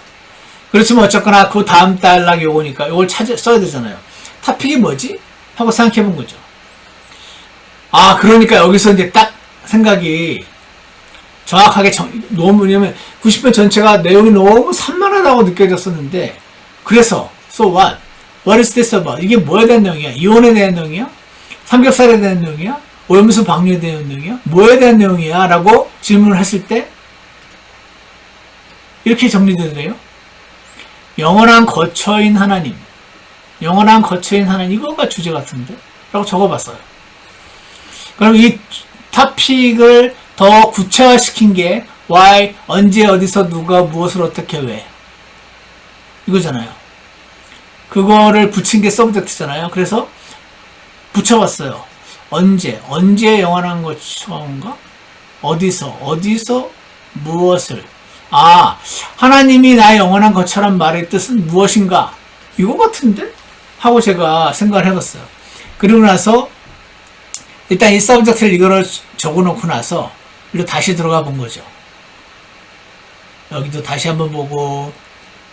그렇지만 어쨌거나 그 다음 단락이 오니까 이걸 써야 되잖아요. 타픽이 뭐지? 하고 생각해 본 거죠. 그러니까 여기서 이제 딱 생각이 정확하게 너무, 왜냐면 90편 전체가 내용이 너무 산만하다고 느껴졌었는데, 그래서, so what? What is this about? 이게 뭐에 대한 내용이야? 이혼에 대한 내용이야? 삼겹살에 대한 내용이야? 오염수 방류에 대한 내용이야? 뭐에 대한 내용이야? 라고 질문을 했을 때, 이렇게 정리되더래요. 영원한 거처인 하나님. 영원한 거처인 하나님. 이거가 주제 같은데? 라고 적어봤어요. 그럼 이 토픽을 더 구체화시킨 게 why, 언제, 어디서, 누가, 무엇을, 어떻게, 왜 이거잖아요. 그거를 붙인 게 서브젝트잖아요. 그래서 붙여봤어요. 언제 영원한 거처인가? 어디서, 무엇을. 하나님이 나의 영원한 거처란 말의 뜻은 무엇인가? 이거 같은데? 하고 제가 생각을 해봤어요. 그리고 나서 일단 이 서브젝트를 이거를 적어놓고 나서 이리로 다시 들어가 본 거죠. 여기도 다시 한번 보고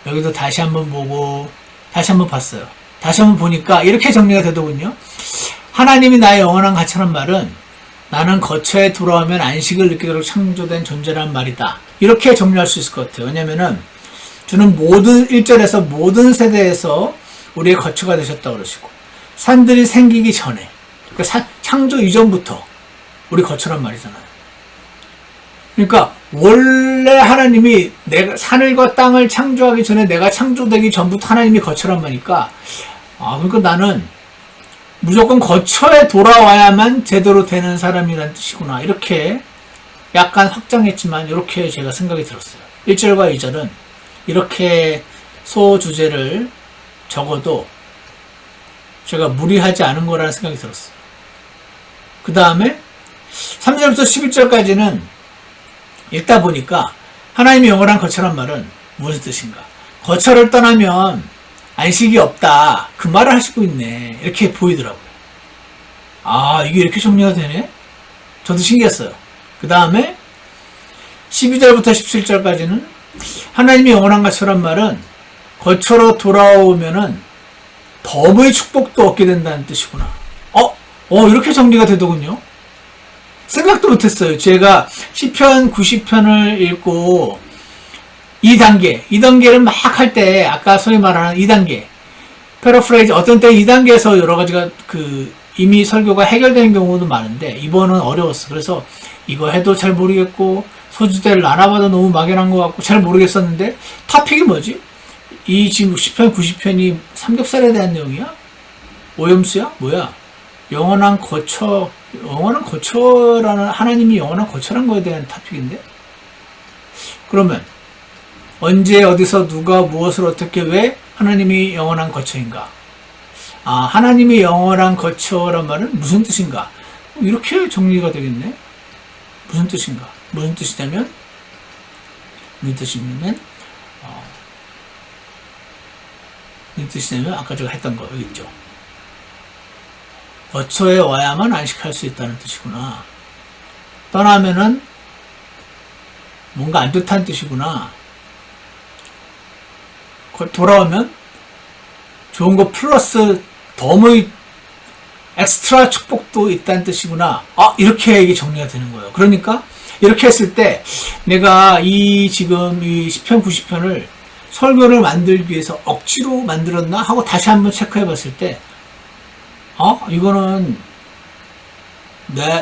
여기도 다시 한번 보고 다시 한번 봤어요. 다시 한번 보니까 이렇게 정리가 되더군요. 하나님이 나의 영원한 가치란 말은 나는 거처에 돌아오면 안식을 느끼도록 창조된 존재란 말이다. 이렇게 정리할 수 있을 것 같아요. 왜냐면은 주는 모든 1절에서 모든 세대에서 우리의 거처가 되셨다고 그러시고 산들이 생기기 전에 그러니까 창조 이전부터 우리 거처란 말이잖아요. 그러니까 원래 하나님이 내가 하늘과 땅을 창조하기 전에 내가 창조되기 전부터 하나님이 거처란 말이니까 그러니까 나는 무조건 거처에 돌아와야만 제대로 되는 사람이란 뜻이구나. 이렇게 약간 확장했지만 이렇게 제가 생각이 들었어요. 1절과 2절은 이렇게 소주제를 적어도 제가 무리하지 않은 거라는 생각이 들었어요. 그 다음에 3절부터 11절까지는 읽다 보니까 하나님이 영원한 거처란 말은 무슨 뜻인가? 거처를 떠나면 안식이 없다. 그 말을 하시고 있네. 이렇게 보이더라고요. 아, 이게 이렇게 정리가 되네? 저도 신기했어요. 그 다음에 12절부터 17절까지는 하나님이 영원한 거처란 말은 거처로 돌아오면은 더의 축복도 얻게 된다는 뜻이구나. 이렇게 정리가 되더군요. 생각도 못했어요. 제가 시편 90편을 읽고 2단계를 막 할 때 아까 소위 말하는 2단계 패러프레이즈 어떤 때 2단계에서 여러 가지가 이미 설교가 해결되는 경우도 많은데 이번은 어려웠어. 그래서 이거 해도 잘 모르겠고 소주대를 알아봐도 너무 막연한 것 같고 잘 모르겠었는데 토픽이 뭐지? 이 지금 시편 90편이 삼겹살에 대한 내용이야? 오염수야? 뭐야? 영원한 거처라는 하나님이 영원한 거처란 거에 대한 토픽인데? 그러면 언제 어디서 누가 무엇을 어떻게 왜 하나님이 영원한 거처인가? 하나님이 영원한 거처란 말은 무슨 뜻인가? 이렇게 정리가 되겠네. 무슨 뜻인가? 무슨 뜻이냐면 아까 제가 했던 거 여기 있죠. 거처에 와야만 안식할 수 있다는 뜻이구나. 떠나면은 뭔가 안 좋다는 뜻이구나. 돌아오면 좋은 거 플러스 덤의 엑스트라 축복도 있다는 뜻이구나. 이렇게 이게 정리가 되는 거예요. 그러니까 이렇게 했을 때 내가 지금 이 시편 90편을 설교를 만들기 위해서 억지로 만들었나 하고 다시 한번 체크해 봤을 때 이거는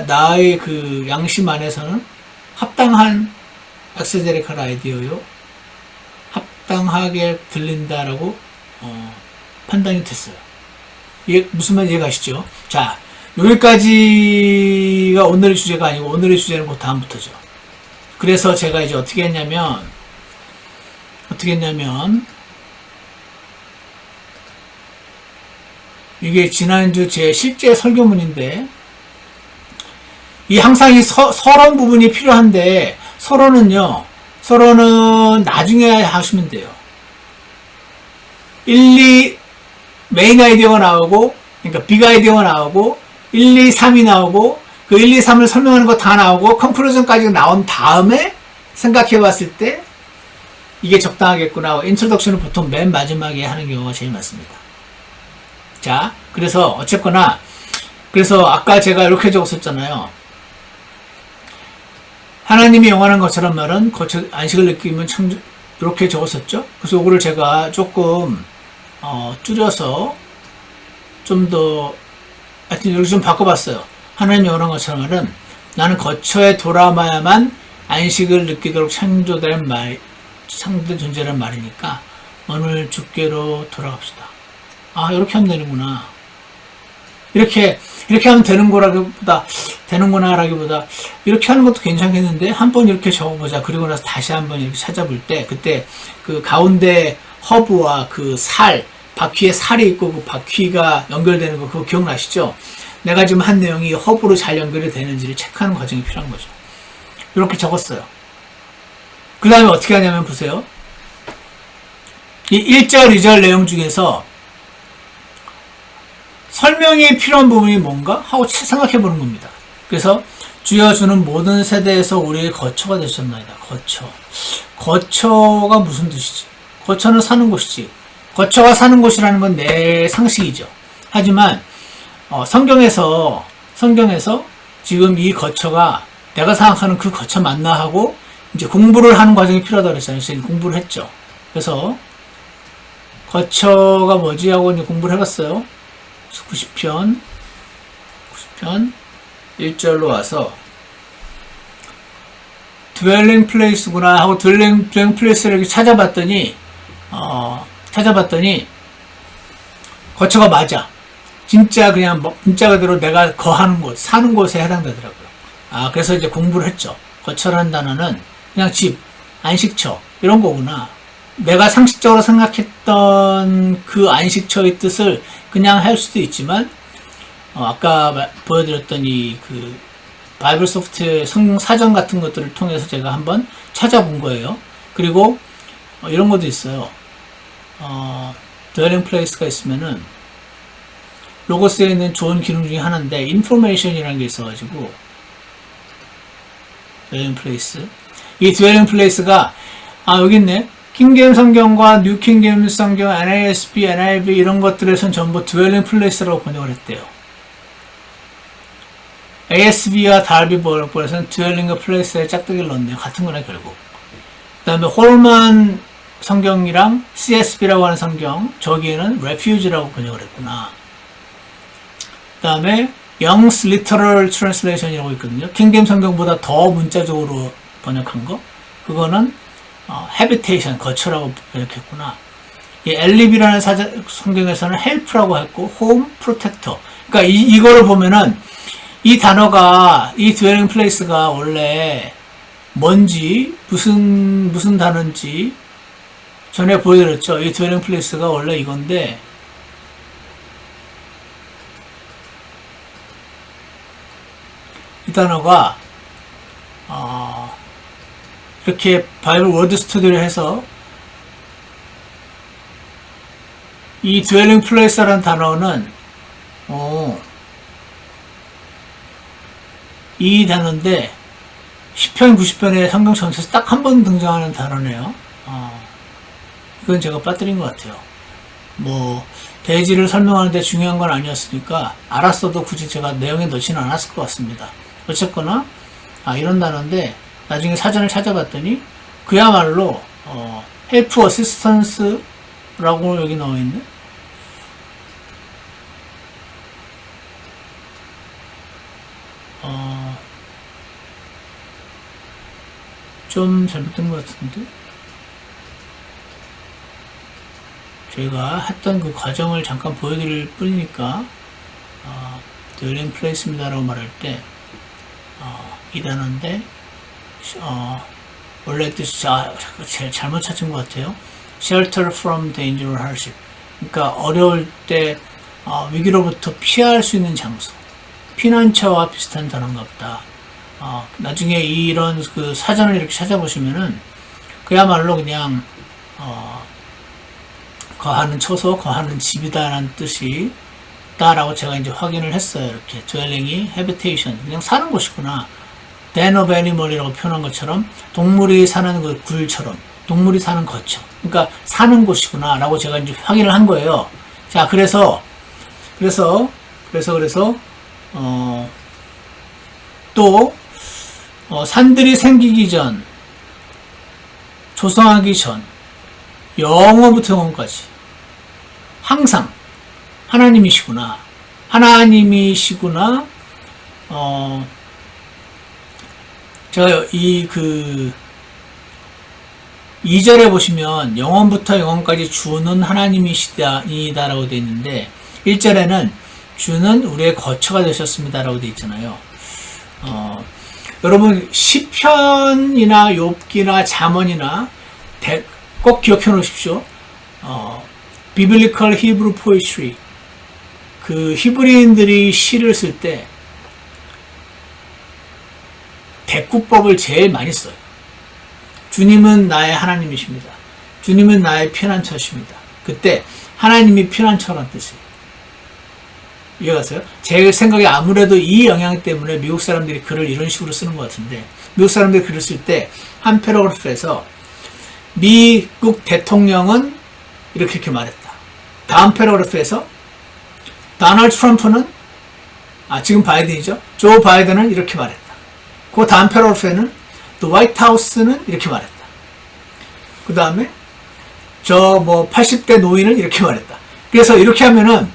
나의 그 양심 안에서는 합당한 엑세제리컬 아이디어요. 합당하게 들린다라고 판단이 됐어요. 이게 무슨 말인지 이해가시죠? 자, 여기까지가 오늘의 주제가 아니고 오늘의 주제는 그 다음부터죠. 그래서 제가 이제 어떻게 했냐면 이게 지난주 제 실제 설교문인데 항상 이 서론 부분이 필요한데 서론은 나중에 하시면 돼요. 메인 아이디어가 나오고, 그러니까 빅 아이디어가 나오고, 1, 2, 3이 나오고, 그 1, 2, 3을 설명하는 거 다 나오고, 컨클루전까지 나온 다음에 생각해 봤을 때, 이게 적당하겠구나. 인트로덕션을 보통 맨 마지막에 하는 경우가 제일 많습니다. 자, 그래서 어쨌거나, 아까 제가 이렇게 적었었잖아요. 하나님이 영원한 것처럼 말은 안식을 느끼면 이렇게 적었었죠. 그래서 이거를 제가 조금 줄여서 좀 더 하여튼 여기 좀 바꿔봤어요. 하나님이 영원한 것처럼 말은 나는 거처에 돌아와야만 안식을 느끼도록 창조된 존재란 말이니까 오늘 주께로 돌아갑시다. 이렇게 하면 되는구나. 이렇게 하면 되는구나라기보다 이렇게 하는 것도 괜찮겠는데 한번 이렇게 적어보자. 그리고 나서 다시 한번 이렇게 찾아볼 때 그때 그 가운데 허브와 그 바퀴에 살이 있고 그 바퀴가 연결되는 거 그거 기억나시죠? 내가 지금 한 내용이 허브로 잘 연결이 되는지를 체크하는 과정이 필요한 거죠. 이렇게 적었어요. 그 다음에 어떻게 하냐면 보세요. 이 1절, 2절 내용 중에서 설명이 필요한 부분이 뭔가 하고 생각해 보는 겁니다. 그래서 주여 주는 모든 세대에서 우리의 거처가 되셨나이다. 거처가 무슨 뜻이지? 거처는 사는 곳이지. 거처가 사는 곳이라는 건 내 상식이죠. 하지만 성경에서 지금 이 거처가 내가 생각하는 그 거처 맞나 하고 이제 공부를 하는 과정이 필요하다고 그랬잖아요. 그래서 공부를 했죠. 그래서 거처가 뭐지 하고 이제 공부를 해봤어요. 90편 1절로 와서 dwelling place구나 하고 dwelling place를 이렇게 찾아봤더니 거처가 맞아. 진짜 그냥 문자 그대로 내가 거하는 곳, 사는 곳에 해당되더라고요. 그래서 이제 공부를 했죠. 거처라는 단어는 그냥 집, 안식처 이런 거구나. 내가 상식적으로 생각했던 그 안식처의 뜻을 그냥 할 수도 있지만 아까 보여드렸던 이 그 바이블 소프트의 성경 사전 같은 것들을 통해서 제가 한번 찾아본 거예요. 그리고 이런 것도 있어요. dwelling place가 있으면은 로고스에 있는 좋은 기능 중에 하나인데 information이라는 게 있어가지고 dwelling place, 이 dwelling place가 여기 있네. 킹게임 성경과 뉴 킹게임 성경, NASB, NIV 이런 것들에선 전부 dwelling place라고 번역을 했대요. ASB와 달비 번역본에서는 dwelling place에 짝대기를 넣었네요. 같은 거네 결국. 그 다음에 홀만 성경이랑 CSB라고 하는 성경, 저기에는 refuge라고 번역을 했구나. 그 다음에 Young's Literal Translation이라고 있거든요. 킹게임 성경보다 더 문자적으로 번역한 거, 그거는 habitation, 거처라고 번역했구나. 이 엘리비라는 성경에서는 help라고 했고 home protector. 그러니까 이거를 보면은 이 단어가, 이 dwelling place가 원래 뭔지, 무슨 단어인지 전에 보여드렸죠. 이 dwelling place가 원래 이건데, 이 단어가, 이렇게 바이블 워드 스터디를 해서, 이 dwelling place라는 단어는, 이 단어인데, 10편, 90편의 성경 전체에서 딱 한 번 등장하는 단어네요. 이건 제가 빠뜨린 것 같아요. 대지를 설명하는데 중요한 건 아니었으니까, 알았어도 굳이 제가 내용에 넣지는 않았을 것 같습니다. 어쨌거나, 이런 단어인데, 나중에 사전을 찾아봤더니, 그야말로, help assistance라고 여기 나와있네? 좀 잘못된 것 같은데? 제가 했던 그 과정을 잠깐 보여드릴 뿐이니까, dwelling place입니다라고 말할 때, 이 단어인데, 원래 뜻이, 잘못 찾은 것 같아요. shelter from danger or hardship. 그러니까 어려울 때, 위기로부터 피할 수 있는 장소. 피난처와 비슷한 단어인가 보다. 나중에 이런 그 사전을 이렇게 찾아보시면은 그야말로 그냥 거하는 처소, 거하는 집이다라는 뜻이 다라고 제가 이제 확인을 했어요. 이렇게 dwelling이 habitation, 그냥 사는 곳이구나. den of animal이라고 표현한 것처럼 동물이 사는 그 굴처럼 동물이 사는 거처. 그러니까 사는 곳이구나라고 제가 이제 확인을 한 거예요. 자, 그래서 또 산들이 생기기 전, 조성하기 전, 영원부터 영원까지 항상 하나님이시구나. 제가 2절에 보시면 영원부터 영원까지 주는 하나님이시다라고 되어 있는데, 1절에는 주는 우리의 거처가 되셨습니다라고 되어 있잖아요. 여러분 시편이나 욥기나 잠언이나 꼭 기억해 놓으십시오. 비블리컬 히브리 포에트리, 그 히브리인들이 시를 쓸 때 대꾸법을 제일 많이 써요. 주님은 나의 하나님이십니다. 주님은 나의 피난처십니다. 그때 하나님이 피난처란 뜻이에요. 이해가세요? 제 생각에 아무래도 이 영향 때문에 미국 사람들이 글을 이런 식으로 쓰는 것 같은데, 미국 사람들이 글을 쓸 때 한 패러그래프에서 미국 대통령은 이렇게 말했다. 다음 패러그래프에서 도널드 트럼프는, 지금 바이든이죠. 조 바이든은 이렇게 말했다. 그 다음 패러그래프에는 The White House는 이렇게 말했다. 그 다음에 80대 노인은 이렇게 말했다. 그래서 이렇게 하면은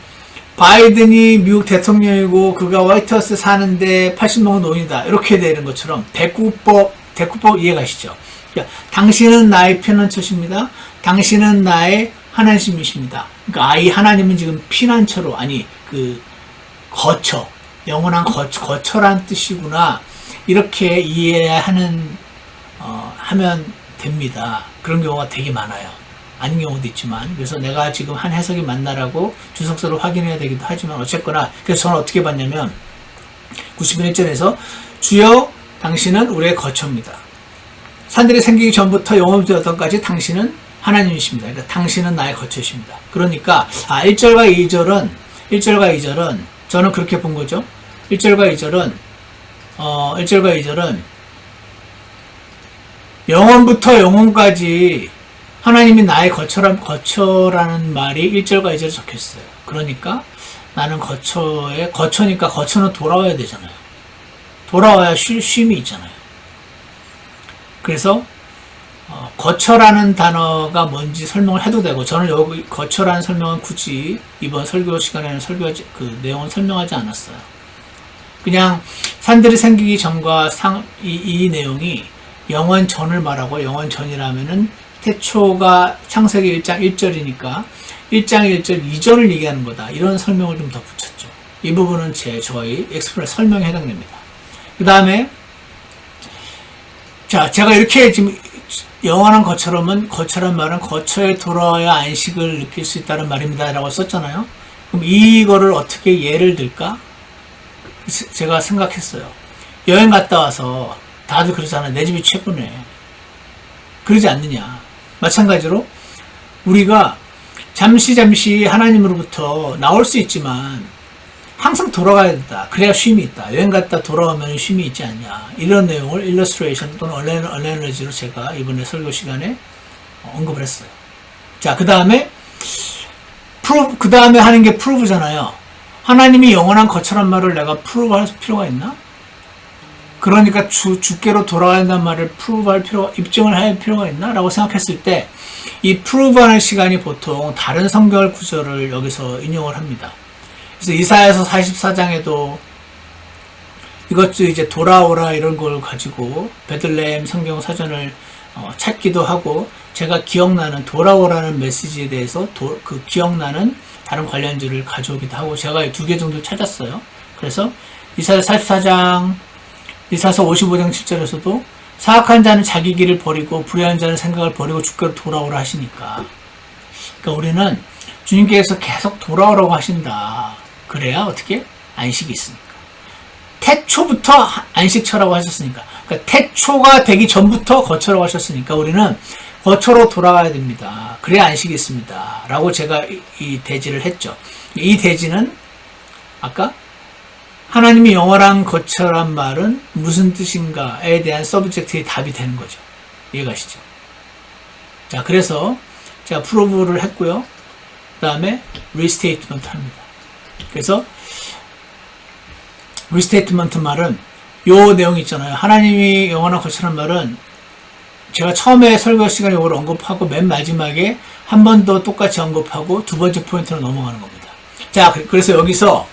바이든이 미국 대통령이고 그가 화이트하우스 사는데 80명은 노인이다, 이렇게 되는 것처럼 대꾸법 이해가시죠? 그러니까 당신은 나의 피난처십니다. 당신은 나의 하나님이십니다. 그러니까 이 하나님은 지금 피난처로, 거처, 영원한 거처란 뜻이구나, 이렇게 이해하면 됩니다. 그런 경우가 되게 많아요. 아닌 경우도 있지만, 그래서 내가 지금 한 해석이 맞나라고 주석서를 확인해야 되기도 하지만, 어쨌거나 그래서 저는 어떻게 봤냐면 91절에서 주여 당신은 우리의 거처입니다. 산들이 생기기 전부터 영원부터 어떤까지 당신은 하나님이십니다. 그러니까 당신은 나의 거처이십니다. 그러니까 1절과 2절은 저는 그렇게 본 거죠. 1절과 2절은 영원부터 영원까지 하나님이 나의 거처라는 말이 1절과 2절에 적혀있어요. 그러니까 나는 거처니까 거처는 돌아와야 되잖아요. 돌아와야 쉼이 있잖아요. 그래서 거처라는 단어가 뭔지 설명을 해도 되고, 저는 여기 거처라는 설명은 굳이 이번 설교 시간에는 그 내용을 설명하지 않았어요. 그냥 산들이 생기기 전과 이 내용이 영원 전을 말하고, 영원 전이라면은 태초가 창세기 1장 1절이니까 1장 1절 이전을 얘기하는 거다. 이런 설명을 좀 더 붙였죠. 이 부분은 저희 엑스플레 설명에 해당됩니다. 그 다음에 자, 제가 이렇게 지금 영원한 거처란 말은 거처에 돌아와야 안식을 느낄 수 있다는 말입니다 라고 썼잖아요. 그럼 이거를 어떻게 예를 들까? 제가 생각했어요. 여행 갔다 와서 다들 그러잖아요. 내 집이 최고네. 그러지 않느냐. 마찬가지로 우리가 잠시 하나님으로부터 나올 수 있지만 항상 돌아가야 된다. 그래야 쉼이 있다. 여행 갔다 돌아오면 쉼이 있지 않냐. 이런 내용을 일러스트레이션 또는 얼레너지로 제가 이번에 설교 시간에 언급을 했어요. 자, 그 다음에 하는 게 프루브잖아요. 하나님이 영원한 거처란 말을 내가 프루브할 필요가 있나? 그러니까 주께로 돌아가야 한다는 말을 입증을 할 필요가 있나? 라고 생각했을 때, 이 프루브하는 시간이 보통 다른 성경 구절을 여기서 인용을 합니다. 그래서 이사야서 44장에도 이것도 이제 돌아오라 이런 걸 가지고 베들레헴 성경 사전을 찾기도 하고, 제가 기억나는 돌아오라는 메시지에 대해서 그 기억나는 다른 관련지를 가져오기도 하고, 제가 2개 정도 찾았어요. 그래서 이사야 44장, 이사야서 55장 7절에서도 사악한 자는 자기 길을 버리고 불의한 자는 생각을 버리고 주께로 돌아오라 하시니까, 그러니까 우리는 주님께서 계속 돌아오라고 하신다. 그래야 어떻게? 안식이 있으니까. 태초부터 안식처라고 하셨으니까, 그러니까 태초가 되기 전부터 거처라고 하셨으니까 우리는 거처로 돌아가야 됩니다. 그래야 안식이 있습니다. 라고 제가 이 대지를 했죠. 이 대지는 아까 하나님이 영원한 거처란 말은 무슨 뜻인가에 대한 서브젝트의 답이 되는 거죠. 이해가시죠? 자, 그래서 제가 프로브를 했고요. 그 다음에 리스테이트먼트 합니다. 그래서 리스테이트먼트 말은 요 내용 있잖아요. 하나님이 영원한 거처란 말은 제가 처음에 설교 시간에 이걸 언급하고 맨 마지막에 한 번 더 똑같이 언급하고 두 번째 포인트로 넘어가는 겁니다. 자, 그래서 여기서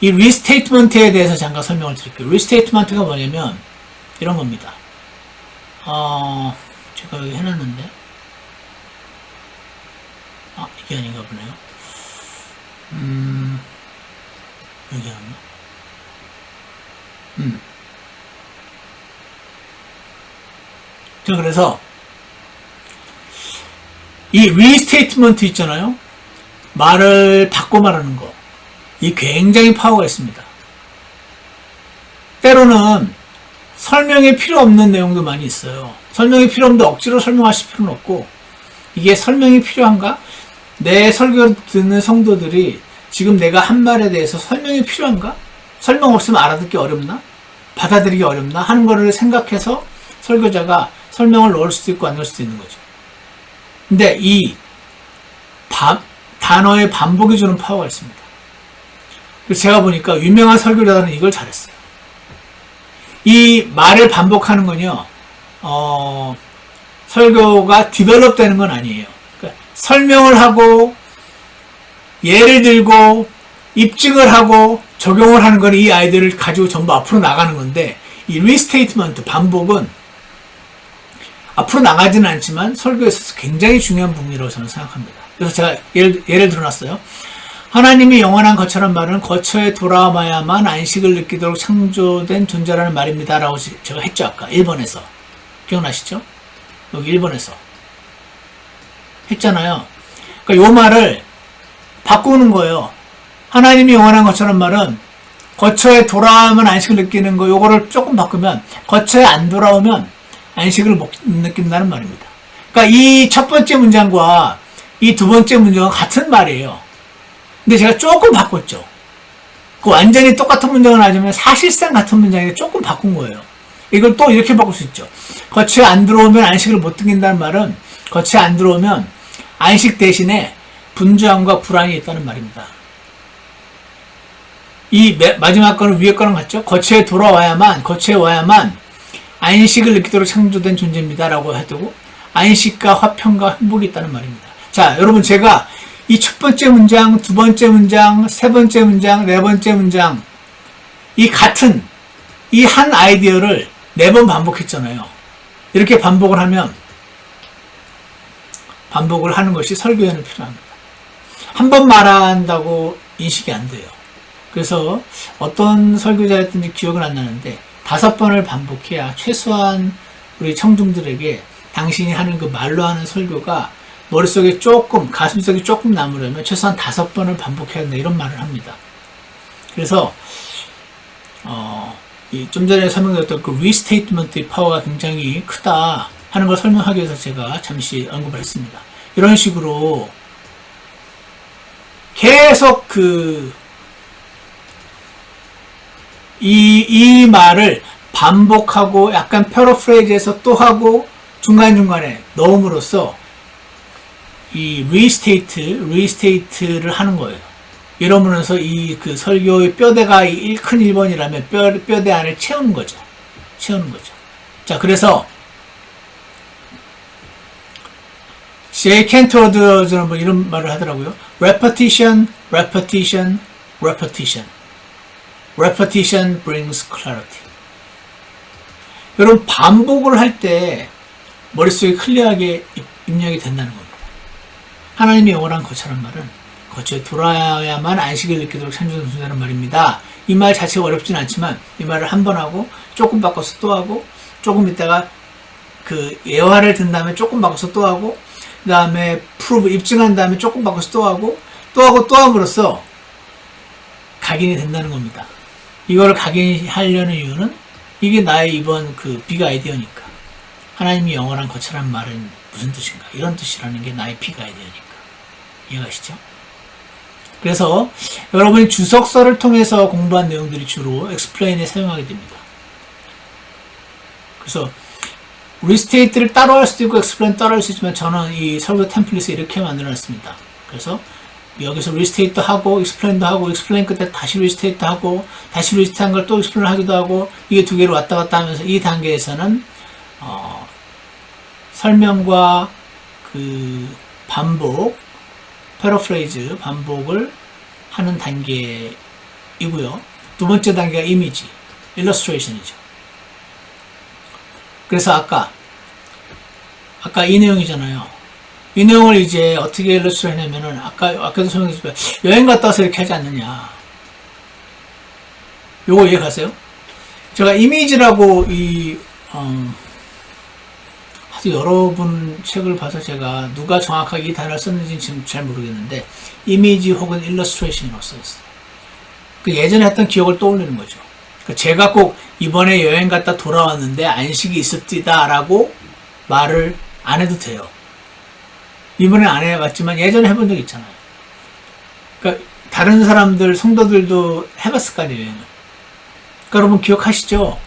이 리스테이트먼트에 대해서 잠깐 설명을 드릴게요. 리스테이트먼트가 뭐냐면 이런 겁니다. 제가 여기 해놨는데 이게 아닌가 보네요. 여기 하나? 자, 그래서 이 리스테이트먼트 있잖아요. 말을 바꿔 말하는 거. 이 굉장히 파워가 있습니다. 때로는 설명이 필요 없는 내용도 많이 있어요. 설명이 필요 없는데 억지로 설명하실 필요는 없고, 이게 설명이 필요한가? 내 설교를 듣는 성도들이 지금 내가 한 말에 대해서 설명이 필요한가? 설명 없으면 알아듣기 어렵나? 받아들이기 어렵나? 하는 거를 생각해서 설교자가 설명을 넣을 수도 있고 안 넣을 수도 있는 거죠. 근데 이 단어의 반복이 주는 파워가 있습니다. 그래서 제가 보니까 유명한 설교자들은 이걸 잘했어요. 이 말을 반복하는 건요, 설교가 디벨롭 되는 건 아니에요. 그러니까 설명을 하고, 예를 들고, 입증을 하고, 적용을 하는 건 이 아이들을 가지고 전부 앞으로 나가는 건데, 이 리스테이트먼트, 반복은 앞으로 나가지는 않지만 설교에 있어서 굉장히 중요한 부분이라고 저는 생각합니다. 그래서 제가 예를 들어놨어요. 하나님이 영원한 거처란 말은 거처에 돌아와야만 안식을 느끼도록 창조된 존재라는 말입니다. 라고 제가 했죠. 아까 1번에서. 기억나시죠? 여기 1번에서. 했잖아요. 그러니까 요 말을 바꾸는 거예요. 하나님이 영원한 것처럼 말은 거처에 돌아오면 안식을 느끼는 거, 요거를 조금 바꾸면 거처에 안 돌아오면 안식을 못 느낀다는 말입니다. 그러니까 이 첫 번째 문장과 이 두 번째 문장은 같은 말이에요. 근데 제가 조금 바꿨죠. 그 완전히 똑같은 문장은 아니지만 사실상 같은 문장인데 조금 바꾼 거예요. 이걸 또 이렇게 바꿀 수 있죠. 거처에 안 들어오면 안식을 못 느낀다는 말은 거처에 안 들어오면 안식 대신에 분주함과 불안이 있다는 말입니다. 이 마지막 거는 위에 거랑 같죠? 거처에 거처에 와야만 안식을 느끼도록 창조된 존재입니다. 라고 해두고 안식과 화평과 행복이 있다는 말입니다. 자, 여러분 제가 이 첫 번째 문장, 두 번째 문장, 세 번째 문장, 네 번째 문장 이 같은 이 한 아이디어를 4번 반복했잖아요. 이렇게 반복을 하면 반복을 하는 것이 설교에는 필요합니다. 한 번 말한다고 인식이 안 돼요. 그래서 어떤 설교자였든지 기억은 안 나는데 5번을 반복해야 최소한 우리 청중들에게 당신이 하는 그 말로 하는 설교가 머릿속에 조금, 가슴속에 조금 남으려면 최소한 5번을 반복해야 한다 이런 말을 합니다. 그래서 좀 전에 설명드렸던 그 리스테이트먼트의 파워가 굉장히 크다 하는 걸 설명하기 위해서 제가 잠시 언급을 했습니다. 이런 식으로 계속 이 말을 반복하고 약간 패러프레이즈해서 또 하고 중간중간에 넣음으로써 이 리스테이트를 하는 거예요. 이러면서 이 그 설교의 뼈대가 큰 1번이라면 뼈대 안을 채우는 거죠. 자, 그래서 제 켄트워드는 뭐 이런 말을 하더라고요. repetition brings clarity. 여러분 반복을 할 때 머릿속에 클리어하게 입력이 된다는 겁니다. 하나님이 영원한 거처란 말은 거처에 돌아야만 안식을 느끼도록 창조된 존재라는 말입니다. 이 말 자체가 어렵진 않지만 이 말을 한 번 하고 조금 바꿔서 또 하고 조금 있다가 그 예화를 든 다음에 조금 바꿔서 또 하고 그 다음에 프루브 입증한 다음에 조금 바꿔서 또 하고 또 함으로써 각인이 된다는 겁니다. 이거를 각인하려는 이유는 이게 나의 이번 그 빅 아이디어니까. 하나님이 영원한 거처란 말은 무슨 뜻인가? 이런 뜻이라는 게 나의 빅 아이디어니까. 이해가시죠? 그래서 여러분이 주석서를 통해서 공부한 내용들이 주로 explain에 사용하게 됩니다. 그래서 리스테이트를 따로 할 수도 있고 explain 따로 할 수 있지만 저는 이 설교 템플릿을 이렇게 만들어놨습니다. 그래서 여기서 리스테이트 하고 explain도 하고 explain 끝에 다시 리스테이트 하고 다시 리스테이트한 걸 또 explain 하기도 하고 이게 두 개로 왔다 갔다 하면서 이 단계에서는 설명과 그 반복, 패러프레이즈, 반복을 하는 단계이고요. 두 번째 단계가 이미지, 일러스트레이션이죠. 그래서 아까 이 내용이잖아요. 이 내용을 이제 어떻게 일러스트레이션 하냐면은 아까도 설명했지만 여행 갔다 와서 이렇게 하지 않느냐. 요거 이해 가세요? 제가 이미지라고 하도 여러분 책을 봐서 제가 누가 정확하게 이 단어를 썼는지는 지금 잘 모르겠는데 이미지 혹은 일러스트레이션이라고 써있어요. 그 예전에 했던 기억을 떠올리는 거죠. 그러니까 제가 꼭 이번에 여행 갔다 돌아왔는데 안식이 있었디다 라고 말을 안 해도 돼요. 이번에 안 해봤지만 예전에 해본 적 있잖아요. 그러니까 다른 사람들, 성도들도 해봤을 거 아니에요, 여행을. 그러니까 여러분 기억하시죠?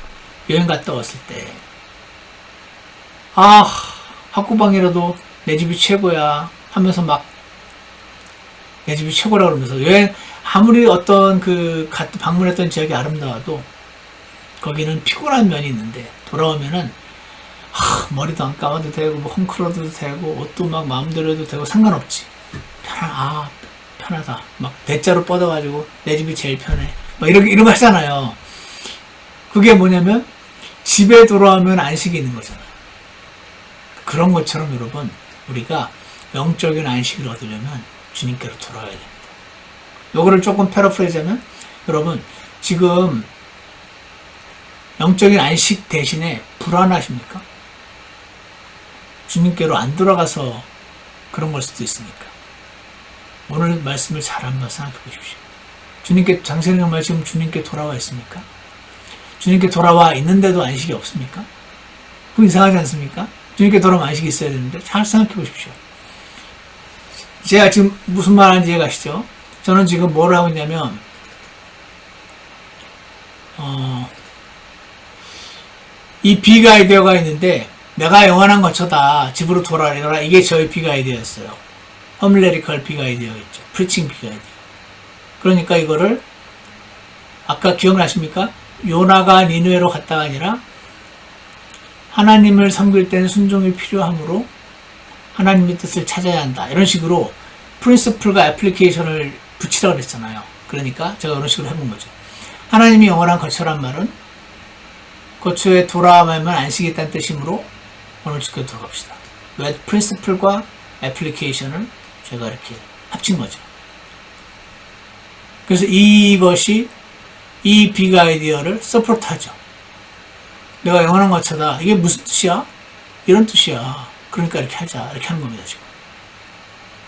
여행 갔다 왔을 때 학구방이라도 내 집이 최고야 하면서 막 내 집이 최고라 그러면서 여행 아무리 어떤 방문했던 지역이 아름다워도 거기는 피곤한 면이 있는데 돌아오면은 머리도 안 감아도 되고 뭐 헝클어도 되고 옷도 막 마음대로 해도 되고 상관없지. 편하다. 막 대자로 뻗어가지고 내 집이 제일 편해. 막 이런 거 하잖아요. 그게 뭐냐면 집에 돌아오면 안식이 있는 거잖아요. 그런 것처럼 여러분 우리가 영적인 안식을 얻으려면 주님께로 돌아와야 됩니다. 요거를 조금 패러프레이즈하면 여러분 지금 영적인 안식 대신에 불안하십니까? 주님께로 안 돌아가서 그런 걸 수도 있으니까. 오늘 말씀을 잘 한번 생각해 보십시오. 주님께, 당신은 정말 지금 주님께 돌아와 있습니까? 주님께 돌아와 있는데도 안식이 없습니까? 그거 이상하지 않습니까? 주님께 돌아오면 안식이 있어야 되는데, 잘 생각해 보십시오. 제가 지금 무슨 말 하는지 이해가시죠? 저는 지금 뭘 하고 있냐면, 이 빅 아이디어가 있는데, 내가 영원한 거처다. 집으로 돌아가라. 이게 저희 빅 아이디어였어요. 험레리컬 빅 아이디어 있죠. 프리칭 빅 아이디어. 그러니까 이거를, 아까 기억나십니까? 요나가 니느웨로 갔다가 아니라, 하나님을 섬길 때는 순종이 필요하므로, 하나님의 뜻을 찾아야 한다. 이런 식으로, 프린시플과 애플리케이션을 붙이라고 그랬잖아요. 그러니까 제가 이런 식으로 해본 거죠. 하나님이 영원한 거처란 말은, 거처에 돌아가면 안식이 있다는 뜻이므로, 오늘 지켜 들어갑시다. 왜 프린시플과 애플리케이션을 제가 이렇게 합친 거죠. 그래서 이것이 이 빅 아이디어를 서포트하죠. 내가 영원한 거처다. 이게 무슨 뜻이야? 이런 뜻이야. 그러니까 이렇게 하자. 이렇게 하는 겁니다, 지금.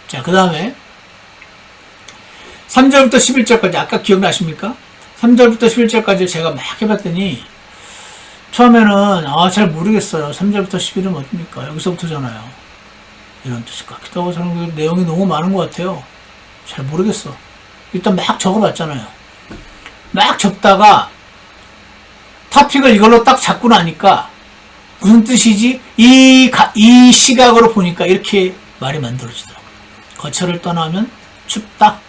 자, 그 다음에 3절부터 11절까지 아까 기억나십니까? 3절부터 11절까지 제가 막 해봤더니 처음에는 잘 모르겠어요. 3절부터 11은 뭡니까? 여기서부터잖아요. 이런 뜻일 것 같기도 하고 저는 내용이 너무 많은 것 같아요. 잘 모르겠어. 일단 막 적어봤잖아요. 막 적다가 토픽을 이걸로 딱 잡고 나니까 무슨 뜻이지? 이 시각으로 보니까 이렇게 말이 만들어지더라고요. 거처를 떠나면 춥다.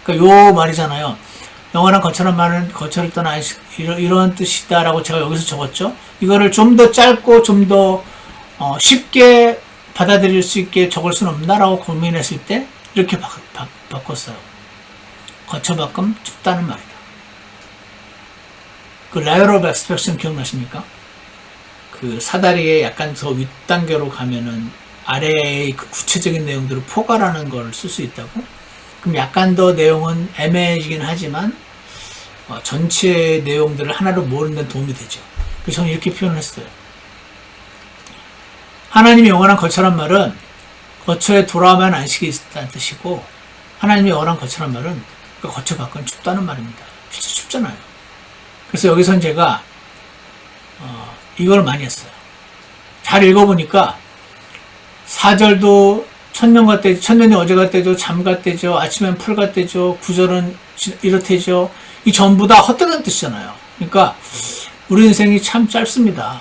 그러니까 요 말이잖아요. 영원한 거처란 말은 거처를 떠나 이런 뜻이다라고 제가 여기서 적었죠. 이거를 좀 더 짧고 좀 더 쉽게 받아들일 수 있게 적을 수는 없나라고 고민했을 때 이렇게 바꿨어요. 거처 밖은 춥다는 말이다. 그 라이어 오브 엑스펙션 기억나십니까? 그 사다리에 약간 더 윗단계로 가면은 아래의 그 구체적인 내용들을 포괄하는 걸 쓸 수 있다고? 그럼 약간 더 내용은 애매해지긴 하지만 전체 내용들을 하나로 모으는 데 도움이 되죠. 그래서 저는 이렇게 표현을 했어요. 하나님이 영원한 거처란 말은 거처에 돌아오면 안식이 있다는 뜻이고, 하나님이 영원한 거처란 말은 그 거처 밖은 춥다는 말입니다. 진짜 춥잖아요. 그래서 여기선 제가 이걸 많이 했어요. 잘 읽어보니까 4절도 천년 같대죠. 천년이 어제 같대죠. 잠 같대죠. 아침엔 풀 같대죠. 9절은 이렇대죠. 이 전부 다 헛되는 뜻이잖아요. 그러니까 우리 인생이 참 짧습니다.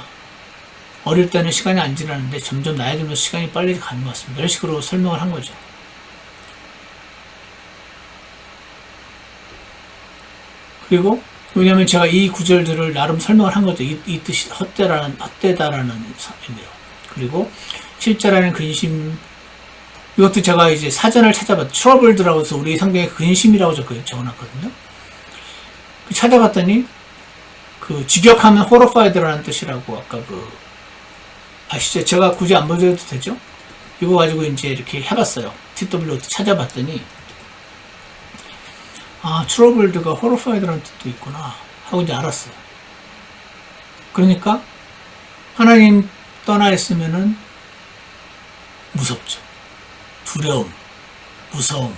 어릴 때는 시간이 안 지나는데 점점 나이 들면서 시간이 빨리 가는 것 같습니다. 이런 식으로 설명을 한 거죠. 그리고 왜냐하면 제가 이 구절들을 나름 설명을 한 거죠. 이 뜻이 헛되다라는 의미로. 그리고 실제라는 근심, 이것도 제가 이제 사전을 찾아봤, 트러블드라고 해서 우리 성경에 근심이라고 적어놨거든요. 찾아봤더니 그 직역하면 호러파이드라는 뜻이라고 아까 아시죠? 제가 굳이 안 보여줘도 되죠? 이거 가지고 이제 이렇게 해봤어요. TW도 찾아봤더니 트러블드가 호러파이드라는 뜻도 있구나 하고 이제 알았어요. 그러니까 하나님 떠나 있으면은 무섭죠. 두려움, 무서움,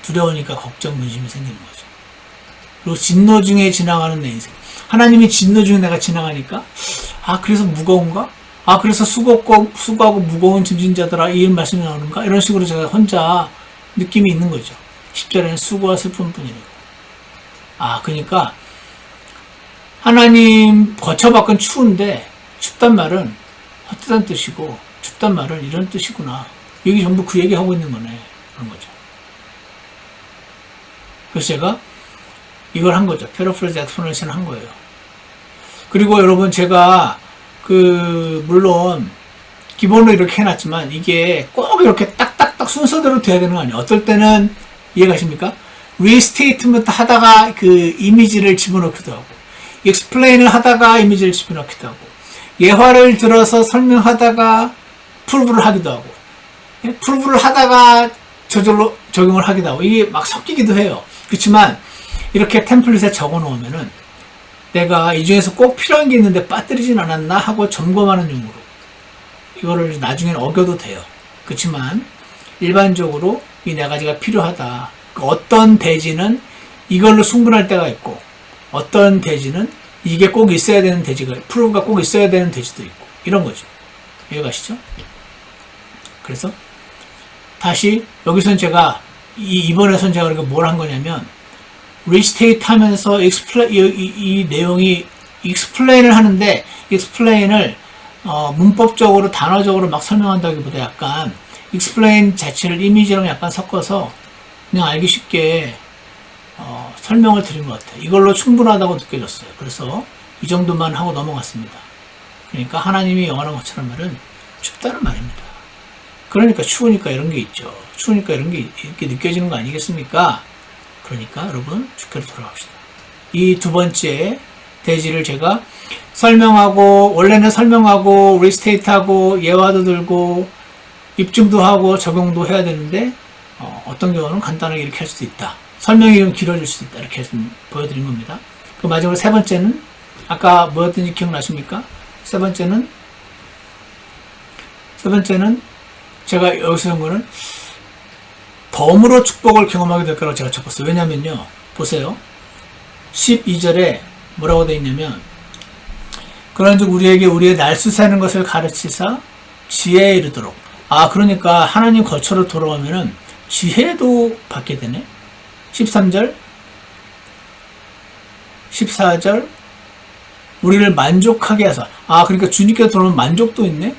두려우니까 걱정, 근심이 생기는 거죠. 그리고 진노 중에 지나가는 내 인생. 하나님이 진노 중에 내가 지나가니까 그래서 무거운가? 그래서 수고하고 무거운 짐진 자들아, 이 말씀이 나오는가? 이런 식으로 제가 혼자 느낌이 있는 거죠. 10절에는 수고와 슬픔뿐이라고. 그러니까 하나님 거처 밖은 추운데 춥단 말은 헛되다는 뜻이고, 춥단 말은 이런 뜻이구나. 여기 전부 그 얘기하고 있는 거네. 그런 거죠. 그래서 제가 이걸 한 거죠. 패러프레이즈 엑스플레이션 한 거예요. 그리고 여러분, 제가 물론 기본으로 이렇게 해놨지만 이게 꼭 이렇게 딱딱딱 순서대로 돼야 되는 거 아니에요. 어떨 때는 이해가십니까? 리스테이트먼트 하다가 그 이미지를 집어넣기도 하고, 익스플레인을 하다가 이미지를 집어넣기도 하고, 예화를 들어서 설명하다가 프루브를 하기도 하고, 프루브를 하다가 저절로 적용을 하기도 하고, 이게 막 섞이기도 해요. 그렇지만 이렇게 템플릿에 적어 놓으면은 내가 이 중에서 꼭 필요한 게 있는데 빠뜨리진 않았나 하고 점검하는 용으로 이거를 나중에는 어겨도 돼요. 그렇지만 일반적으로 이 네 가지가 필요하다. 어떤 대지는 이걸로 충분할 때가 있고 어떤 대지는 이게 꼭 있어야 되는 대지가 프로브가 꼭 있어야 되는 대지도 있고 이런 거죠. 이해가시죠? 그래서 다시 여기서는 제가 이번에선 제가 그러니까 뭘 한 거냐면 리스테이트 하면서 이 내용이 explain을 하는데 explain을 문법적으로 단어적으로 막 설명한다기보다 약간 explain 자체를 이미지랑 약간 섞어서 그냥 알기 쉽게 설명을 드린 것 같아요. 이걸로 충분하다고 느껴졌어요. 그래서 이 정도만 하고 넘어갔습니다. 그러니까 하나님이 영원한 것처럼 말은 춥다는 말입니다. 그러니까 추우니까 이런 게 있죠. 추우니까 이런 게 이렇게 느껴지는 거 아니겠습니까? 그러니까 여러분 주께로 돌아갑시다. 이 두 번째 대지를 제가 설명하고 원래는 설명하고 리스테이트하고 예화도 들고 입증도 하고 적용도 해야 되는데 어떤 경우는 간단하게 이렇게 할 수도 있다. 설명이 좀 길어질 수도 있다. 이렇게 보여드린 겁니다. 그 마지막으로 세 번째는 아까 뭐였던지 기억나십니까? 세 번째는 제가 여기서 한 거는 덤으로 축복을 경험하게 될 거라고 제가 적었어요. 왜냐면요. 보세요. 12절에 뭐라고 되어 있냐면 그런즉 우리에게 우리의 날수 세는 것을 가르치사 지혜에 이르도록 그러니까 하나님 거처로 돌아오면은 지혜도 받게 되네. 13절 14절 우리를 만족하게 하사 그러니까 주님께 돌아오면 만족도 있네.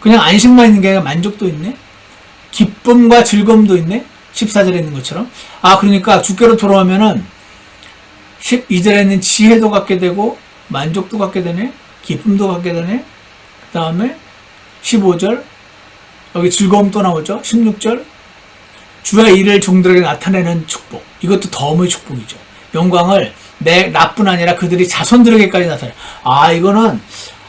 그냥 안식만 있는 게 아니라 만족도 있네. 기쁨과 즐거움도 있네. 14절에 있는 것처럼. 그러니까 주께로 돌아오면은 12절에 있는 지혜도 갖게 되고 만족도 갖게 되네. 기쁨도 갖게 되네. 그 다음에 15절 여기 즐거움 또 나오죠. 16절 주의 일을 종들에게 나타내는 축복. 이것도 덤의 축복이죠. 영광을 나뿐 아니라 그들이 자손들에게까지 나타내. 이거는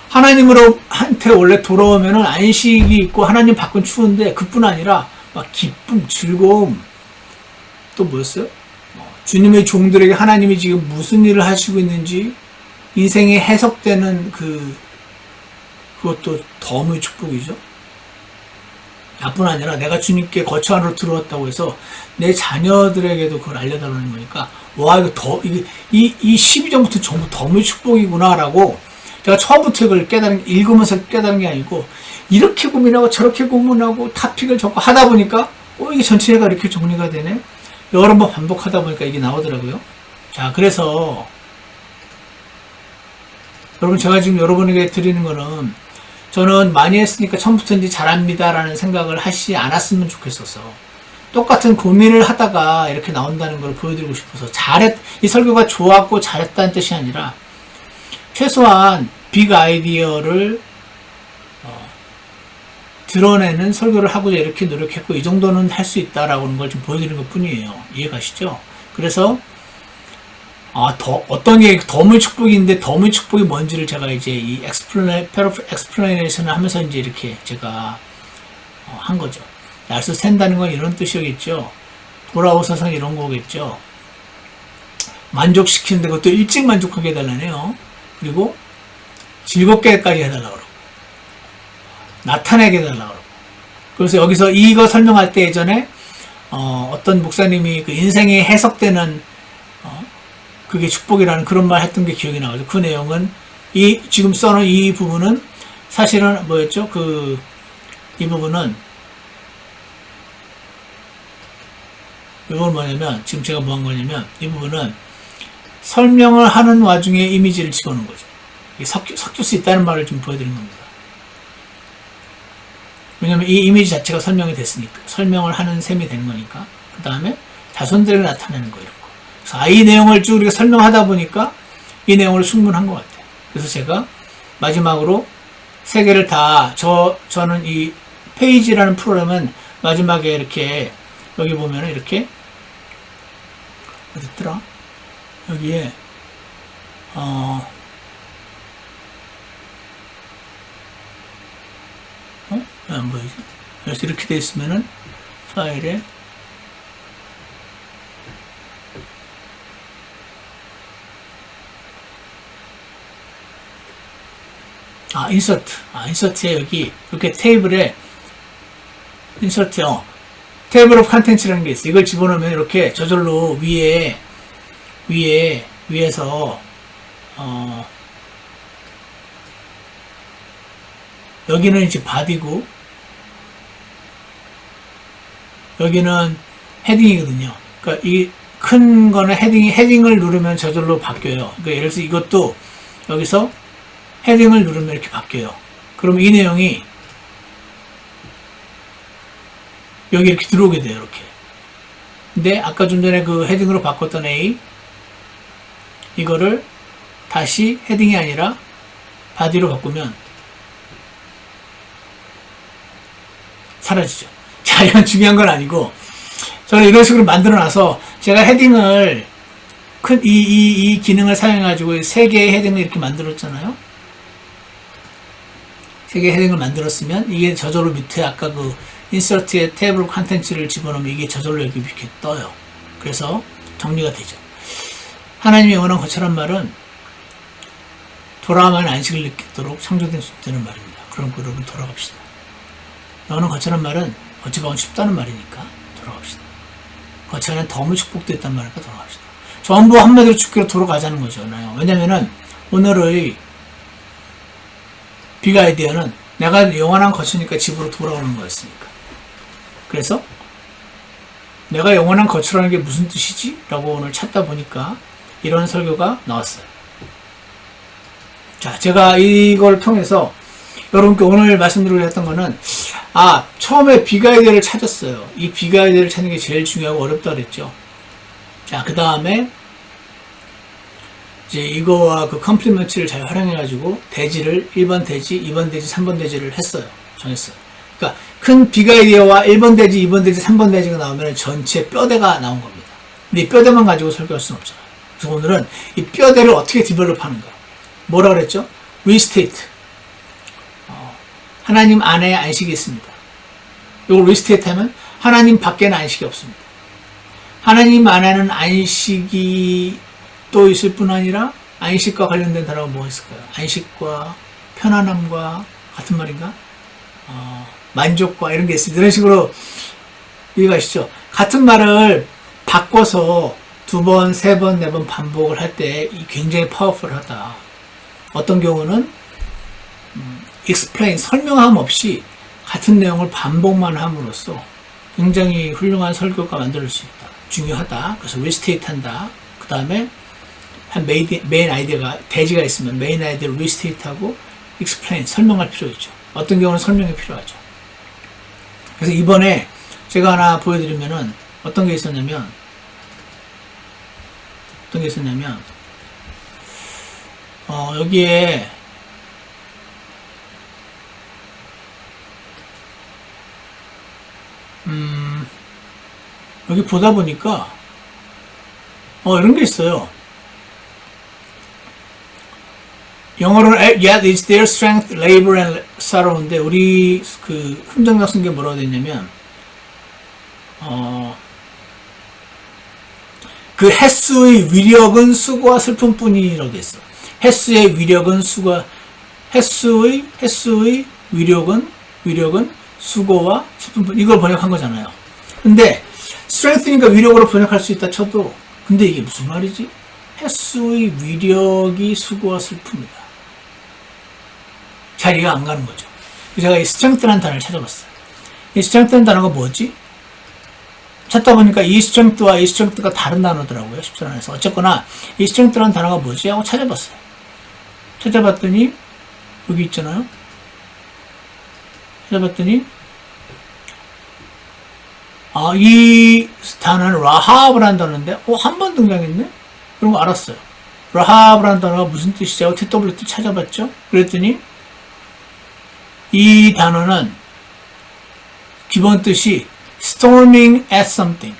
하나님으로한테 원래 돌아오면은 안식이 있고 하나님 밖은 추운데 그뿐 아니라 막 기쁨, 즐거움 또 뭐였어요? 주님의 종들에게 하나님이 지금 무슨 일을 하시고 있는지 인생에 해석되는 그것도 덤의 축복이죠. 나뿐 아니라 내가 주님께 거처 안으로 들어왔다고 해서 내 자녀들에게도 그걸 알려달라는 거니까 이 12장부터 전부 덤의 축복이구나라고 제가 처음부터 이걸 읽으면서 깨달은 게 아니고 이렇게 고민하고 저렇게 고민하고 타픽을 적고 하다 보니까 이게 전체가 이렇게 정리가 되네. 여러 번 반복하다 보니까 이게 나오더라고요. 자, 그래서 여러분 제가 지금 여러분에게 드리는 거는 저는 많이 했으니까 처음부터 이제 잘합니다라는 생각을 하시지 않았으면 좋겠어서 똑같은 고민을 하다가 이렇게 나온다는 걸 보여드리고 싶어서 이 설교가 좋았고 잘했다는 뜻이 아니라 최소한 빅 아이디어를 드러내는 설교를 하고자 이렇게 노력했고 이 정도는 할 수 있다라는 걸 좀 보여드리는 것 뿐이에요. 이해가시죠? 그래서 어떤 게 덤의 축복인데 덤의 축복이 뭔지를 제가 이제 이 엑스플레이네이션을 하면서 이제 이렇게 제가 한 거죠. 날수 샌다는 건 이런 뜻이겠죠. 돌아오셔서 이런 거겠죠. 만족시키는데 그것도 일찍 만족하게 해달라네요. 그리고 즐겁게까지 해달라고 그러고 나타내게 해달라고 그러고 그래서 여기서 이거 설명할 때 예전에 어떤 목사님이 그 인생에 해석되는 그게 축복이라는 그런 말 했던 게 기억이 나가지고 그 내용은 지금 써놓은 이 부분은 사실은 뭐였죠? 이 부분은 이건 뭐냐면 지금 제가 뭐 한 거냐면 이 부분은 설명을 하는 와중에 이미지를 집어넣은 거죠. 섞일 수 있다는 말을 좀 보여드린 겁니다. 왜냐면 이 이미지 자체가 설명이 됐으니까 설명을 하는 셈이 되는 거니까 그 다음에 자손들에게 나타내는 거 이런 거. 그래서 이 내용을 쭉 우리가 설명하다 보니까 이 내용으로 충분한 것 같아요. 그래서 제가 마지막으로 세 개를 다 저는 이 페이지라는 프로그램은 마지막에 이렇게 여기 보면은 이렇게 어딨더라? 여기에 왜 안 보이지? 그래서 이렇게 돼 있으면은 파일에 인서트에 여기 이렇게 테이블에 인서트, 테이블 오브 컨텐츠라는 게 있어. 이걸 집어넣으면 이렇게 저절로 위에서, 여기는 이제 바디고, 여기는 헤딩이거든요. 그러니까 이 큰 거는 헤딩을 누르면 저절로 바뀌어요. 그러니까 예를 들어서 이것도 여기서 헤딩을 누르면 이렇게 바뀌어요. 그럼 이 내용이 여기 이렇게 들어오게 돼요. 이렇게. 근데 아까 좀 전에 그 헤딩으로 바꿨던 A, 이거를 다시 헤딩이 아니라 바디로 바꾸면 사라지죠. 자, 이건 중요한 건 아니고, 저는 이런 식으로 만들어 놔서 제가 헤딩을 이 기능을 사용해가지고 세 개의 헤딩을 이렇게 만들었잖아요. 세 개의 헤딩을 만들었으면 이게 저절로 밑에 아까 그 인서트에 테이블 컨텐츠를 집어넣으면 이게 저절로 여기 이렇게 떠요. 그래서 정리가 되죠. 하나님의 영원한 거처란 말은 돌아가면 안식을 느끼도록 창조된 되는 말입니다. 그럼 여러분 돌아갑시다. 영원한 거처란 말은 어찌 보면 쉽다는 말이니까 돌아갑시다. 거처는 너무 축복됐단 말이니까 돌아갑시다. 전부 한마디로 죽기로 돌아가자는 거죠. 왜냐면은 오늘의 빅 아이디어는 내가 영원한 거처니까 집으로 돌아오는 거였으니까. 그래서 내가 영원한 거처라는 게 무슨 뜻이지? 라고 오늘 찾다 보니까 이런 설교가 나왔어요. 자, 제가 이걸 통해서 여러분께 오늘 말씀드리려 했던 거는, 처음에 빅 아이디어를 찾았어요. 이 빅 아이디어를 찾는 게 제일 중요하고 어렵다 그랬죠. 자, 그 다음에 이제 이거와 그 컴플리먼트를 잘 활용해가지고 대지를 1번 대지, 2번 대지, 3번 대지를 정했어요. 그러니까 큰 빅 아이디어와 1번 대지, 2번 대지, 3번 대지가 나오면 전체 뼈대가 나온 겁니다. 근데 이 뼈대만 가지고 설교할 수는 없잖아요. 그래서 오늘은 이 뼈대를 어떻게 디벨롭하는가. 뭐라 그랬죠? 리스테이트. 하나님 안에 안식이 있습니다. 이걸 리스테이트 하면 하나님 밖에는 안식이 없습니다. 하나님 안에는 안식이 또 있을 뿐 아니라 안식과 관련된 단어가 뭐가 있을까요? 안식과 편안함과 같은 말인가? 만족과 이런 게 있습니다. 이런 식으로 이해가시죠? 같은 말을 바꿔서 2번, 3번, 4번 반복을 할 때 굉장히 파워풀하다. 어떤 경우는 explain, 설명함 없이 같은 내용을 반복만 함으로써 굉장히 훌륭한 설교가 만들 수 있다. 중요하다. 그래서 리스테이트 한다. 그 다음에 한 메인 아이디어가, 대지가 있으면 메인 아이디어를 리스테이트 하고 explain, 설명할 필요 있죠. 어떤 경우는 설명이 필요하죠. 그래서 이번에 제가 하나 보여드리면은 어떤 게 있었냐면, 여기에 여기 보다 보니까 이런 게 있어요. 영어로는 yet it's their strength, labor and sorrow인데 우리 그 흥정역 쓴 게 뭐라고 됐냐면 그 햇수의 위력은 수고와 슬픔뿐이라고 됐어. 햇수의 위력은 햇수의 위력은 수고와 슬픔뿐. 이걸 번역한 거잖아요. 근데 strength니까 위력으로 번역할 수 있다 쳐도, 근데 이게 무슨 말이지? 햇수의 위력이 수고와 슬픔이다. 잘 이해가 안 가는 거죠. 제가 이 strength라는 단어를 찾아봤어요. 이 strength라는 단어가 뭐지? 찾다 보니까 이 strength와 이 strength가 다른 단어더라고요. 10절 안에서. 어쨌거나 이 strength라는 단어가 뭐지? 하고 찾아봤어요. 찾아봤더니 여기 있잖아요. 찾아봤더니 이 단어는 라하브라는 단어인데 한 번 등장했네? 그런 거 알았어요. 라하브라는 단어가 무슨 뜻이지? 하고 TWT 찾아봤죠. 그랬더니 이 단어는 기본 뜻이 storming at something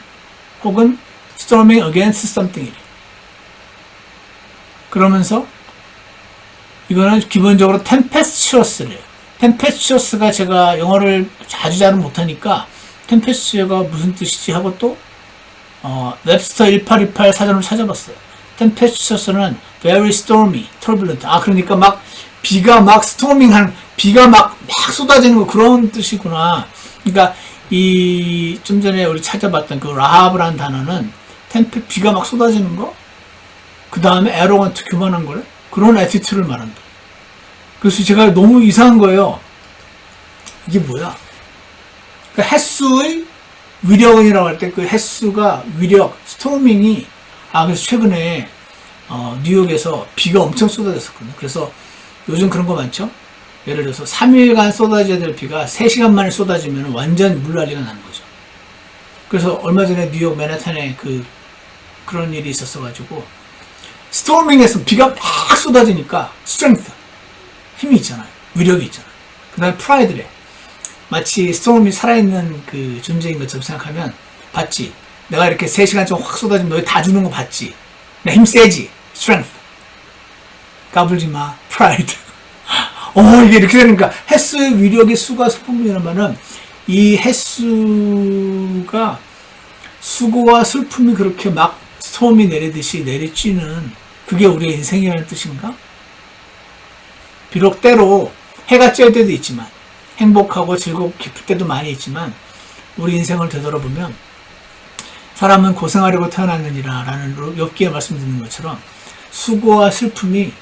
혹은 storming against something. 그러면서 이거는 기본적으로 tempestuous래요. tempestuous가 제가 영어를 자주 잘은 못하니까 tempestuous가 무슨 뜻이지 하고 또 웹스터 1828 사전을 찾아봤어요. tempestuous는 very stormy, turbulent. 그러니까 막 비가 막 storming한, 비가 막 쏟아지는 거, 그런 뜻이구나. 그러니까 좀 전에 우리 찾아봤던 그 라하브라는 단어는 템페 비가 막 쏟아지는 거, 그 다음에 에로건트 교만한 거래. 그런 애티튜드를 말한다. 그래서 제가 너무 이상한 거예요. 이게 뭐야? 그 햇수의 위력이라고 할 때 그 햇수가 위력, 스토밍이, 그래서 최근에, 뉴욕에서 비가 엄청 쏟아졌었거든요. 그래서 요즘 그런 거 많죠? 예를 들어서 3일간 쏟아져야 될 비가 3시간 만에 쏟아지면 완전 물난리가 나는 거죠. 그래서 얼마 전에 뉴욕 맨해튼에 그런 일이 있었어가지고, 스토밍에서 비가 막 쏟아지니까, 스트렝스, 힘이 있잖아요. 위력이 있잖아요. 그 다음에 프라이드래. 마치 스토밍이 살아있는 그 존재인 것처럼 생각하면, 봤지? 내가 이렇게 3시간 좀 확 쏟아지면 너희 다 주는 거 봤지? 내 힘 세지? 스트렝스. 까불지 마. 프라이드. 이게 이렇게 되니까, 햇수의 위력의 수가 슬픔이라면은, 이 햇수가 수고와 슬픔이 그렇게 막 스톰이 내리듯이 내리쬐는 그게 우리의 인생이라는 뜻인가? 비록 때로 해가 찔 때도 있지만, 행복하고 즐겁고 기쁠 때도 많이 있지만, 우리 인생을 되돌아보면, 사람은 고생하려고 태어났느니라 라는 욥기의 말씀 듣는 것처럼 수고와 슬픔이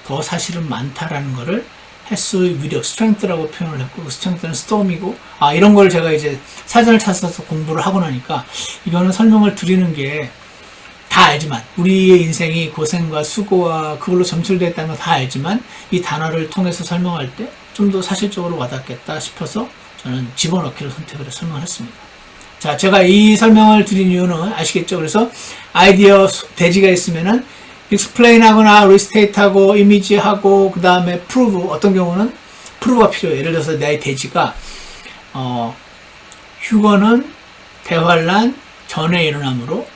더 사실은 많다라는 것을 햇수의 위력, 스트렝스라고 표현을 했고, 그 스트렝스는 스톰이고, 이런 걸 제가 이제 사전을 찾아서 공부를 하고 나니까, 이거는 설명을 드리는 게 다 알지만, 우리의 인생이 고생과 수고와 그걸로 점철되어 있다는 거 다 알지만, 이 단어를 통해서 설명할 때 좀 더 사실적으로 와닿겠다 싶어서 저는 집어넣기로 선택을 해서 설명을 했습니다. 자, 제가 이 설명을 드린 이유는 아시겠죠? 그래서 아이디어 대지가 있으면은 explain 하거나 restate 하고 image 하고 그 다음에 prove, 어떤 경우는 prove가 필요해요. 예를 들어서 내 대지가 휴거는 대환란 전에 일어나므로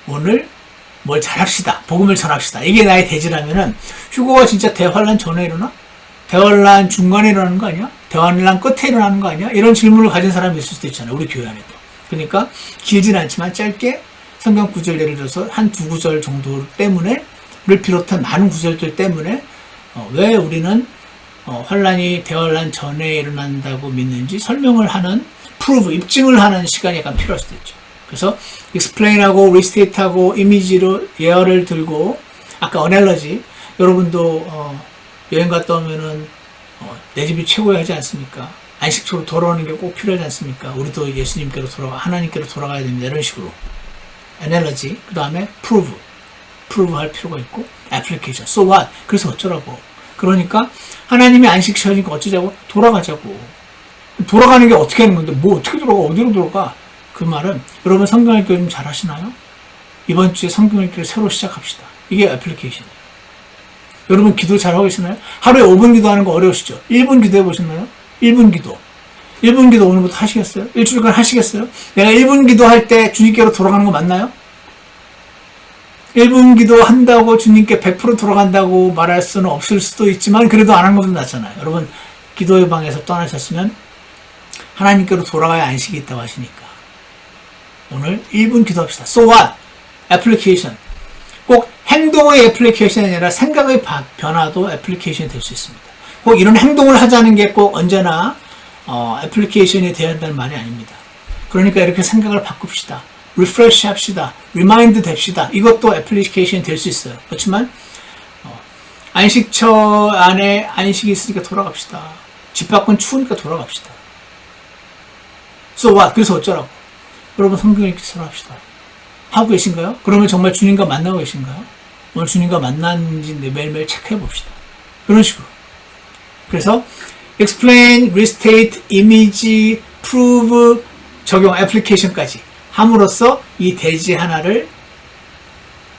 오늘 뭘 잘합시다. 복음을 전합시다. 이게 나의 대지라면은 휴거가 진짜 대환란 전에 일어나? 대환란 중간에 일어나는 거 아니야? 대환란 끝에 일어나는 거 아니야? 이런 질문을 가진 사람이 있을 수도 있잖아요. 우리 교회 안에도. 그러니까 길진 않지만 짧게 성경 구절 예를 들어서 한 두 구절 정도 때문에 를 비롯한 많은 구절들 때문에 왜 우리는 환란이 대환란 전에 일어난다고 믿는지 설명을 하는 프루브, 입증을 하는 시간이 약간 필요할 수도 있죠. 그래서 explain하고 restate하고 이미지로 예어를 들고 아까 어넬러지 여러분도 여행 갔다 오면은 내 집이 최고야 하지 않습니까? 안식처로 돌아오는 게 꼭 필요하지 않습니까? 우리도 예수님께로 하나님께로 돌아가야 됩니다. 이런 식으로 analogy, 그 다음에 prove 할 필요가 있고 application, so what? 그래서 어쩌라고? 그러니까 하나님이 안식처니까 어쩌자고? 돌아가자고. 돌아가는 게 어떻게 하는 건데 뭐 어떻게 돌아가? 어디로 돌아가? 그 말은 여러분 성경 읽기 좀 잘 하시나요? 이번 주에 성경 읽기를 새로 시작합시다. 이게 애플리케이션이에요. 여러분 기도 잘 하고 계시나요? 하루에 5분 기도하는 거 어려우시죠? 1분 기도해 보셨나요? 1분 기도. 1분 기도 오늘부터 하시겠어요? 일주일간 하시겠어요? 내가 1분 기도할 때 주님께로 돌아가는 거 맞나요? 1분 기도 한다고 주님께 100% 돌아간다고 말할 수는 없을 수도 있지만 그래도 안 한 것도 낫잖아요. 여러분 기도의 방에서 떠나셨으면 하나님께로 돌아가야 안식이 있다고 하시니까 오늘 1분 기도합시다. So what? 애플리케이션. 꼭 행동의 애플리케이션이 아니라 생각의 변화도 애플리케이션이 될 수 있습니다. 꼭 이런 행동을 하자는 게 꼭 언제나 애플리케이션이 되어야 한다는 말이 아닙니다. 그러니까 이렇게 생각을 바꿉시다. 리프레시 합시다. 리마인드 됩시다. 이것도 애플리케이션이 될 수 있어요. 그렇지만 안식처 안에 안식이 있으니까 돌아갑시다. 집 밖은 추우니까 돌아갑시다. So what? 그래서 어쩌라고? 여러분 성경 읽기 새로 합시다. 하고 계신가요? 그러면 정말 주님과 만나고 계신가요? 오늘 주님과 만났는지 매일매일 체크해 봅시다. 그런 식으로. 그래서 explain, restate, image, prove, 적용, application까지 함으로써 이 대지 하나를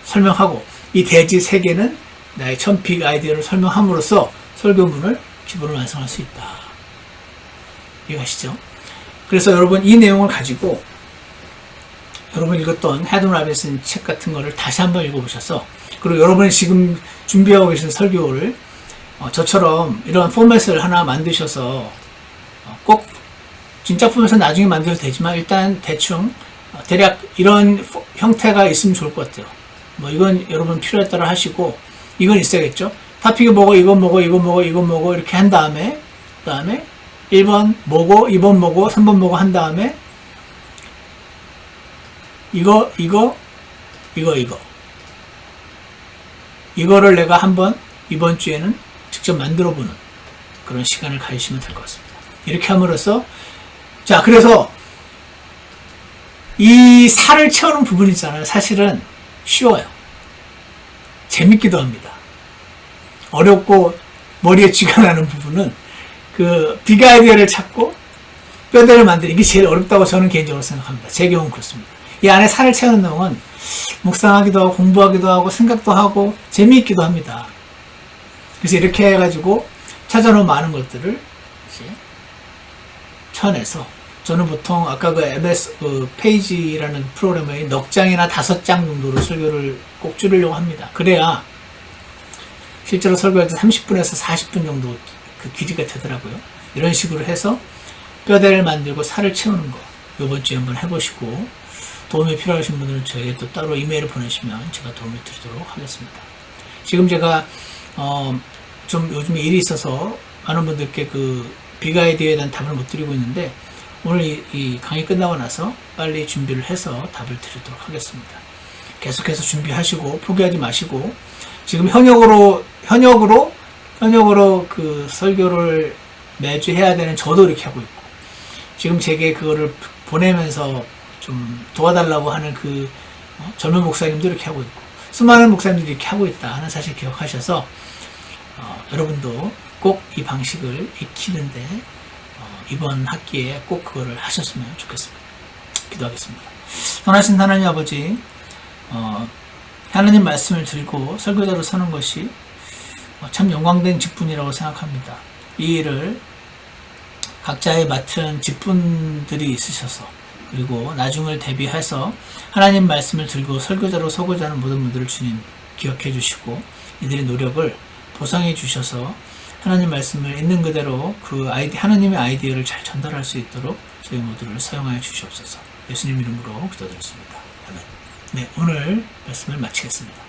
설명하고 이 대지 세 개는 나의 천픽 아이디어를 설명함으로써 설교문을 기본을 완성할 수 있다. 이해가시죠? 그래서 여러분 이 내용을 가지고 여러분 읽었던 헤든 라빈슨 책 같은 거를 다시 한번 읽어보셔서 그리고 여러분이 지금 준비하고 계신 설교를 저처럼 이런 포맷을 하나 만드셔서 꼭 진짜 포맷은 나중에 만들어도 되지만 일단 대충 대략 이런 형태가 있으면 좋을 것 같아요. 뭐 이건 여러분 필요에 따라 하시고 이건 있어야겠죠. 토픽이 뭐고 이건 뭐고 이건 뭐고 이건 뭐고 이렇게 한 다음에 그다음에 1번 뭐고 2번 뭐고 3번 뭐고 한 다음에 이거를 내가 한번 이번 주에는 직접 만들어 보는 그런 시간을 가지시면 될 것 같습니다. 이렇게 함으로써 자, 그래서 이 살을 채우는 부분 있잖아요. 사실은 쉬워요. 재밌기도 합니다. 어렵고 머리에 쥐가 나는 부분은 그 빅 아이디어를 찾고 뼈대를 만드는 게 제일 어렵다고 저는 개인적으로 생각합니다. 제 경우는 그렇습니다. 이 안에 살을 채우는 내용은 묵상하기도 하고 공부하기도 하고 생각도 하고 재미있기도 합니다. 그래서 이렇게 해가지고 찾아놓은 많은 것들을 이제 쳐내서 저는 보통 아까 그 MS 페이지라는 프로그램의 넉 장이나 5장 정도로 설교를 꼭 줄이려고 합니다. 그래야 실제로 설교할 때 30분에서 40분 정도 그 길이가 되더라고요. 이런 식으로 해서 뼈대를 만들고 살을 채우는 거 이번 주에 한번 해보시고 도움이 필요하신 분들은 저에게 또 따로 이메일을 보내시면 제가 도움을 드리도록 하겠습니다. 지금 제가 좀 요즘에 일이 있어서 많은 분들께 그 빅 아이디어에 대한 답을 못 드리고 있는데 오늘 이 강의 끝나고 나서 빨리 준비를 해서 답을 드리도록 하겠습니다. 계속해서 준비하시고 포기하지 마시고 지금 현역으로 그 설교를 매주 해야 되는 저도 이렇게 하고 있고 지금 제게 그거를 보내면서 좀 도와달라고 하는 그 젊은 목사님도 이렇게 하고 있고 수많은 목사님들이 이렇게 하고 있다 하는 사실 기억하셔서 여러분도 꼭 이 방식을 익히는데 이번 학기에 꼭 그거를 하셨으면 좋겠습니다. 기도하겠습니다. 선하신 하나님 아버지, 하나님 말씀을 들고 설교자로 서는 것이 참 영광된 직분이라고 생각합니다. 이 일을 각자의 맡은 직분들이 있으셔서 그리고 나중을 대비해서 하나님 말씀을 들고 설교자로 서고자 하는 모든 분들을 주님 기억해 주시고 이들의 노력을 보상해 주셔서 하나님 말씀을 있는 그대로 그 하나님의 아이디어를 잘 전달할 수 있도록 저희 모두를 사용하여 주시옵소서. 예수님 이름으로 기도드렸습니다. 아멘. 네, 오늘 말씀을 마치겠습니다.